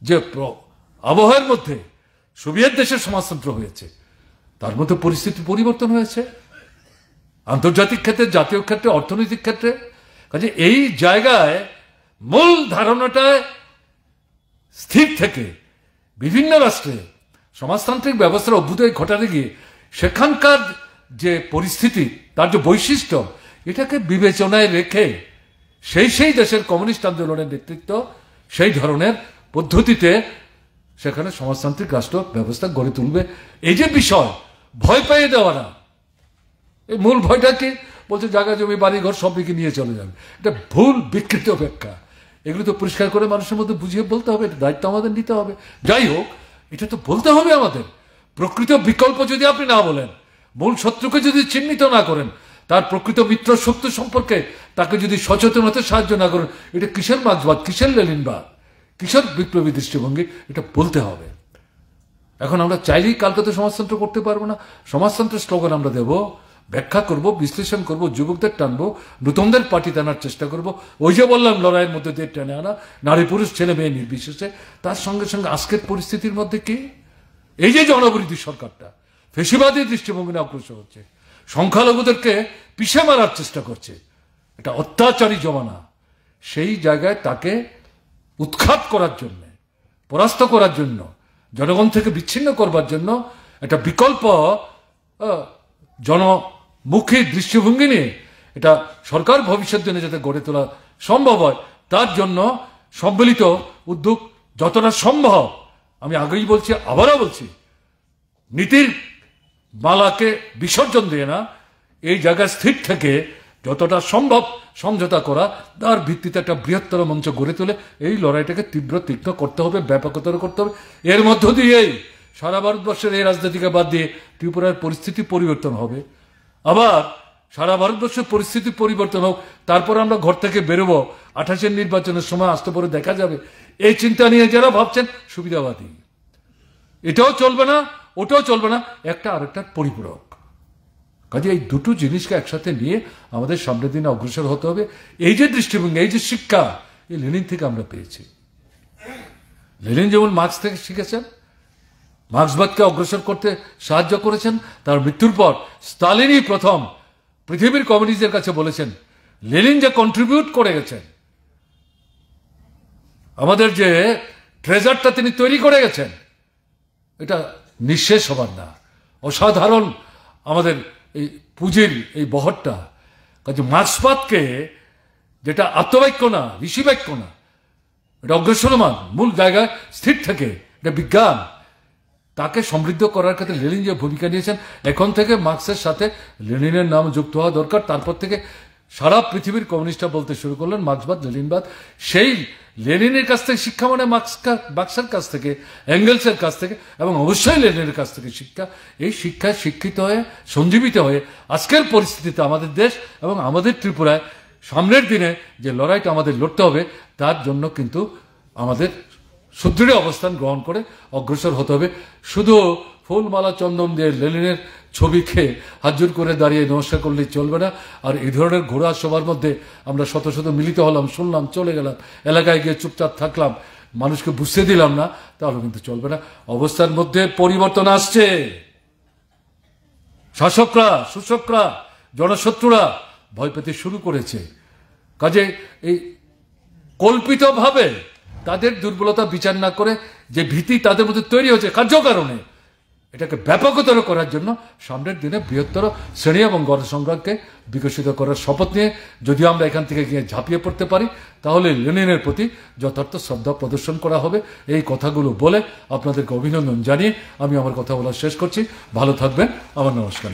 যে আবহাওয়ার মধ্যে সোভিয়েত দেশের সমাজতন্ত্র হয়েছে, তার মধ্যে পরিস্থিতি পরিবর্তন হয়েছে আন্তর্জাতিক ক্ষেত্রে, জাতীয় ক্ষেত্রে, অর্থনৈতিক ক্ষেত্রে। কাজে এই জায়গায় মূল ধারণাটায় স্থির থেকে বিভিন্ন রাষ্ট্রে সমাজতান্ত্রিক ব্যবস্থার অভ্যুদয় ঘটাতে গিয়ে সেখানকার যে পরিস্থিতি, তার যে বৈশিষ্ট্য, এটাকে বিবেচনায় রেখে সেই দেশের কমিউনিস্ট আন্দোলনের নেতৃত্ব সেই ধরনের পদ্ধতিতে সেখানে সমাজতান্ত্রিক রাষ্ট্র ব্যবস্থা গড়ে তুলবে। এই যে বিষয়, ভয় পাইয়ে দেওয়া না, এই মূল ভয়টা কি? বলছে জায়গা জমি বাড়ি ঘর সব দিকে নিয়ে চলে যাবে। এটা ভুল, বিকৃত ব্যাখ্যা। এগুলো তো পরিষ্কার করে মানুষের মধ্যে বুঝিয়ে বলতে হবে, এটা দায়িত্ব আমাদের নিতে হবে। যাই হোক, এটা তো বলতে হবে আমাদের। প্রকৃত বিকল্প যদি আপনি না বলেন, মূল শত্রুকে যদি চিহ্নিত না করেন, তার প্রকৃত মিত্র শক্তি সম্পর্কে তাকে যদি সচেতন হতে সাহায্য না করেন, এটা কিসের মার্ক্সবাদ, কিসের লেনিনবাদ, কিসের বিপ্লবী দৃষ্টিভঙ্গি? এটা বলতে হবে। এখন আমরা চাইলেই কালকে তো সমাজতন্ত্র করতে পারবো না। সমাজতন্ত্রের স্লোগান আমরা দেব, ব্যাখ্যা করব, বিশ্লেষণ করব, যুবকদের টানবো, নতুনদের পার্টি টানার চেষ্টা করব। ওই যে বললাম, লড়াইয়ের মধ্যে দিয়ে টেনে আনা, নারী পুরুষ ছেলে মেয়ে নির্বিশেষে। তার সঙ্গে সঙ্গে আজকের পরিস্থিতির মধ্যে কি, এই যে জনবিরোধী সরকারটা ফেসিবাদী দৃষ্টিভঙ্গি অগ্রসর হচ্ছে, সংখ্যালঘুদেরকে পিষে মারার চেষ্টা করছে, এটা অত্যাচারী জমানা। সেই জায়গায় তাকে উৎখাত করার জন্য, পরাস্ত করার জন্য, জনগণ থেকে বিচ্ছিন্ন করবার জন্য একটা বিকল্প জনমুখী দৃষ্টিভঙ্গি নিয়ে এটা সরকার ভবিষ্যৎ দিনে যাতে গড়ে তোলা সম্ভব হয়, তার জন্য সম্মিলিত উদ্যোগ যতটা সম্ভব, আমি আগেই বলছি, আবারও বলছি, নীতির মালাকে বিসর্জন দিয়ে না, এই জায়গায় স্থির থেকে যতটা সম্ভব সমঝোতা করা, তার ভিত্তিতে একটা বৃহত্তর মঞ্চ গড়ে তুলে এই লড়াইটাকে তীব্র তীক্ষ্ণ করতে হবে, ব্যাপকতর করতে হবে। এর মধ্য দিয়েই সারা ভারতবর্ষের এই রাজনীতিকে বাদ দিয়ে ত্রিপুরার পরিস্থিতি পরিবর্তন হবে। আবার সারা ভারতবর্ষের পরিস্থিতি পরিবর্তন হোক, তারপর আমরা ঘর থেকে বেরোবো, 28-এর নির্বাচনের সময় আসতে পরে দেখা যাবে। এই চিন্তা নিয়ে যারা ভাবছেন সুবিধাবাদী, এটাও চলবে না, ওটাও চলবে না, একটা আরেকটার পরিপূরক। কাজে এই দুটো জিনিসকে একসাথে নিয়ে আমাদের সামনের দিনে অগ্রসর হতে হবে। এই যে দৃষ্টিভঙ্গি, এই যে শিক্ষা, এই লেনিন থেকে আমরা পেয়েছি। লেনিন যেমন মার্ক্স থেকে শিখেছেন, মার্ক্সবাদকে অগ্রসর করতে সাহায্য করেছেন, তার মৃত্যুর পর স্টালিনই প্রথম পৃথিবীর কমিউনিস্টদের কাছে বলেছেন, লেনিন যে কন্ট্রিবিউট করে গেছেন, আমাদের যে ট্রেজারটা তিনি তৈরি করে গেছেন, এটা নিঃশেষ হবার না, অসাধারণ আমাদের এই পুঁজির এই বহরটা। কাজে মার্ক্সবাদকে, যেটা আত্মবাক্য না, ঋষিবাক্য না, এটা অগ্রসরমান মূল জায়গায় স্থির থেকে এটা বিজ্ঞান, তাকে সমৃদ্ধ করার ক্ষেত্রে লেনিন যে ভূমিকা নিয়েছেন, এখন থেকে মার্ক্সের সাথে লেনিনের নাম যুক্ত হওয়া দরকার। তারপর থেকে সারা পৃথিবীর কমিউনিস্টরা বলতে শুরু করলেন মার্ক্সবাদ, লেনিনবাদ। সেই লেনিনের কাছ থেকে শিক্ষা মানে মার্ক্সের কাছ থেকে, এঙ্গেলসের কাছ থেকে, এবং অবশ্যই লেনিনের কাছ থেকে শিক্ষা। এই শিক্ষায় শিক্ষিত হয়ে সঞ্জীবিত হয়ে আজকের পরিস্থিতিতে আমাদের দেশ এবং আমাদের ত্রিপুরায় সামনের দিনে যে লড়াইটা আমাদের লড়তে হবে, তার জন্য কিন্তু আমাদের সুদৃঢ় অবস্থান গ্রহণ করে অগ্রসর হতে হবে। শুধু ফুলমালা চন্দন দিয়ে লেনিনের ছবিকে হাতজোড় করে দাঁড়িয়ে নমস্কার করলেই চলবে না। আর এই ধরনের ঘোড়া সবার মধ্যে আমরা শত শত মিলিত হলাম, শুনলাম, চলে গেলাম, এলাকায় গিয়ে চুপচাপ থাকলাম, মানুষকে বুঝতে দিলাম না, তাহলে কিন্তু চলবে না। অবস্থার মধ্যে পরিবর্তন আসছে। শাসকরা, শোষকরা, জনশত্রুরা ভয় পেতে শুরু করেছে। কাজে এই কল্পিতভাবে তাদের দুর্বলতা বিচার না করে যে ভীতি তাদের মধ্যে তৈরি হয়েছে কার্যকারণে, এটাকে ব্যাপকতর করার জন্য সামনের দিনে বৃহত্তর শ্রেণী এবং গণসংগ্রামকে বিকশিত করার শপথ নিয়ে যদি আমরা এখান থেকে গিয়ে ঝাঁপিয়ে পড়তে পারি, তাহলে লেনিনের প্রতি যথার্থ শ্রদ্ধা প্রদর্শন করা হবে। এই কথাগুলো বলে আপনাদেরকে অভিনন্দন জানিয়ে আমি আমার কথা বলা শেষ করছি। ভালো থাকবেন। আমার নমস্কার।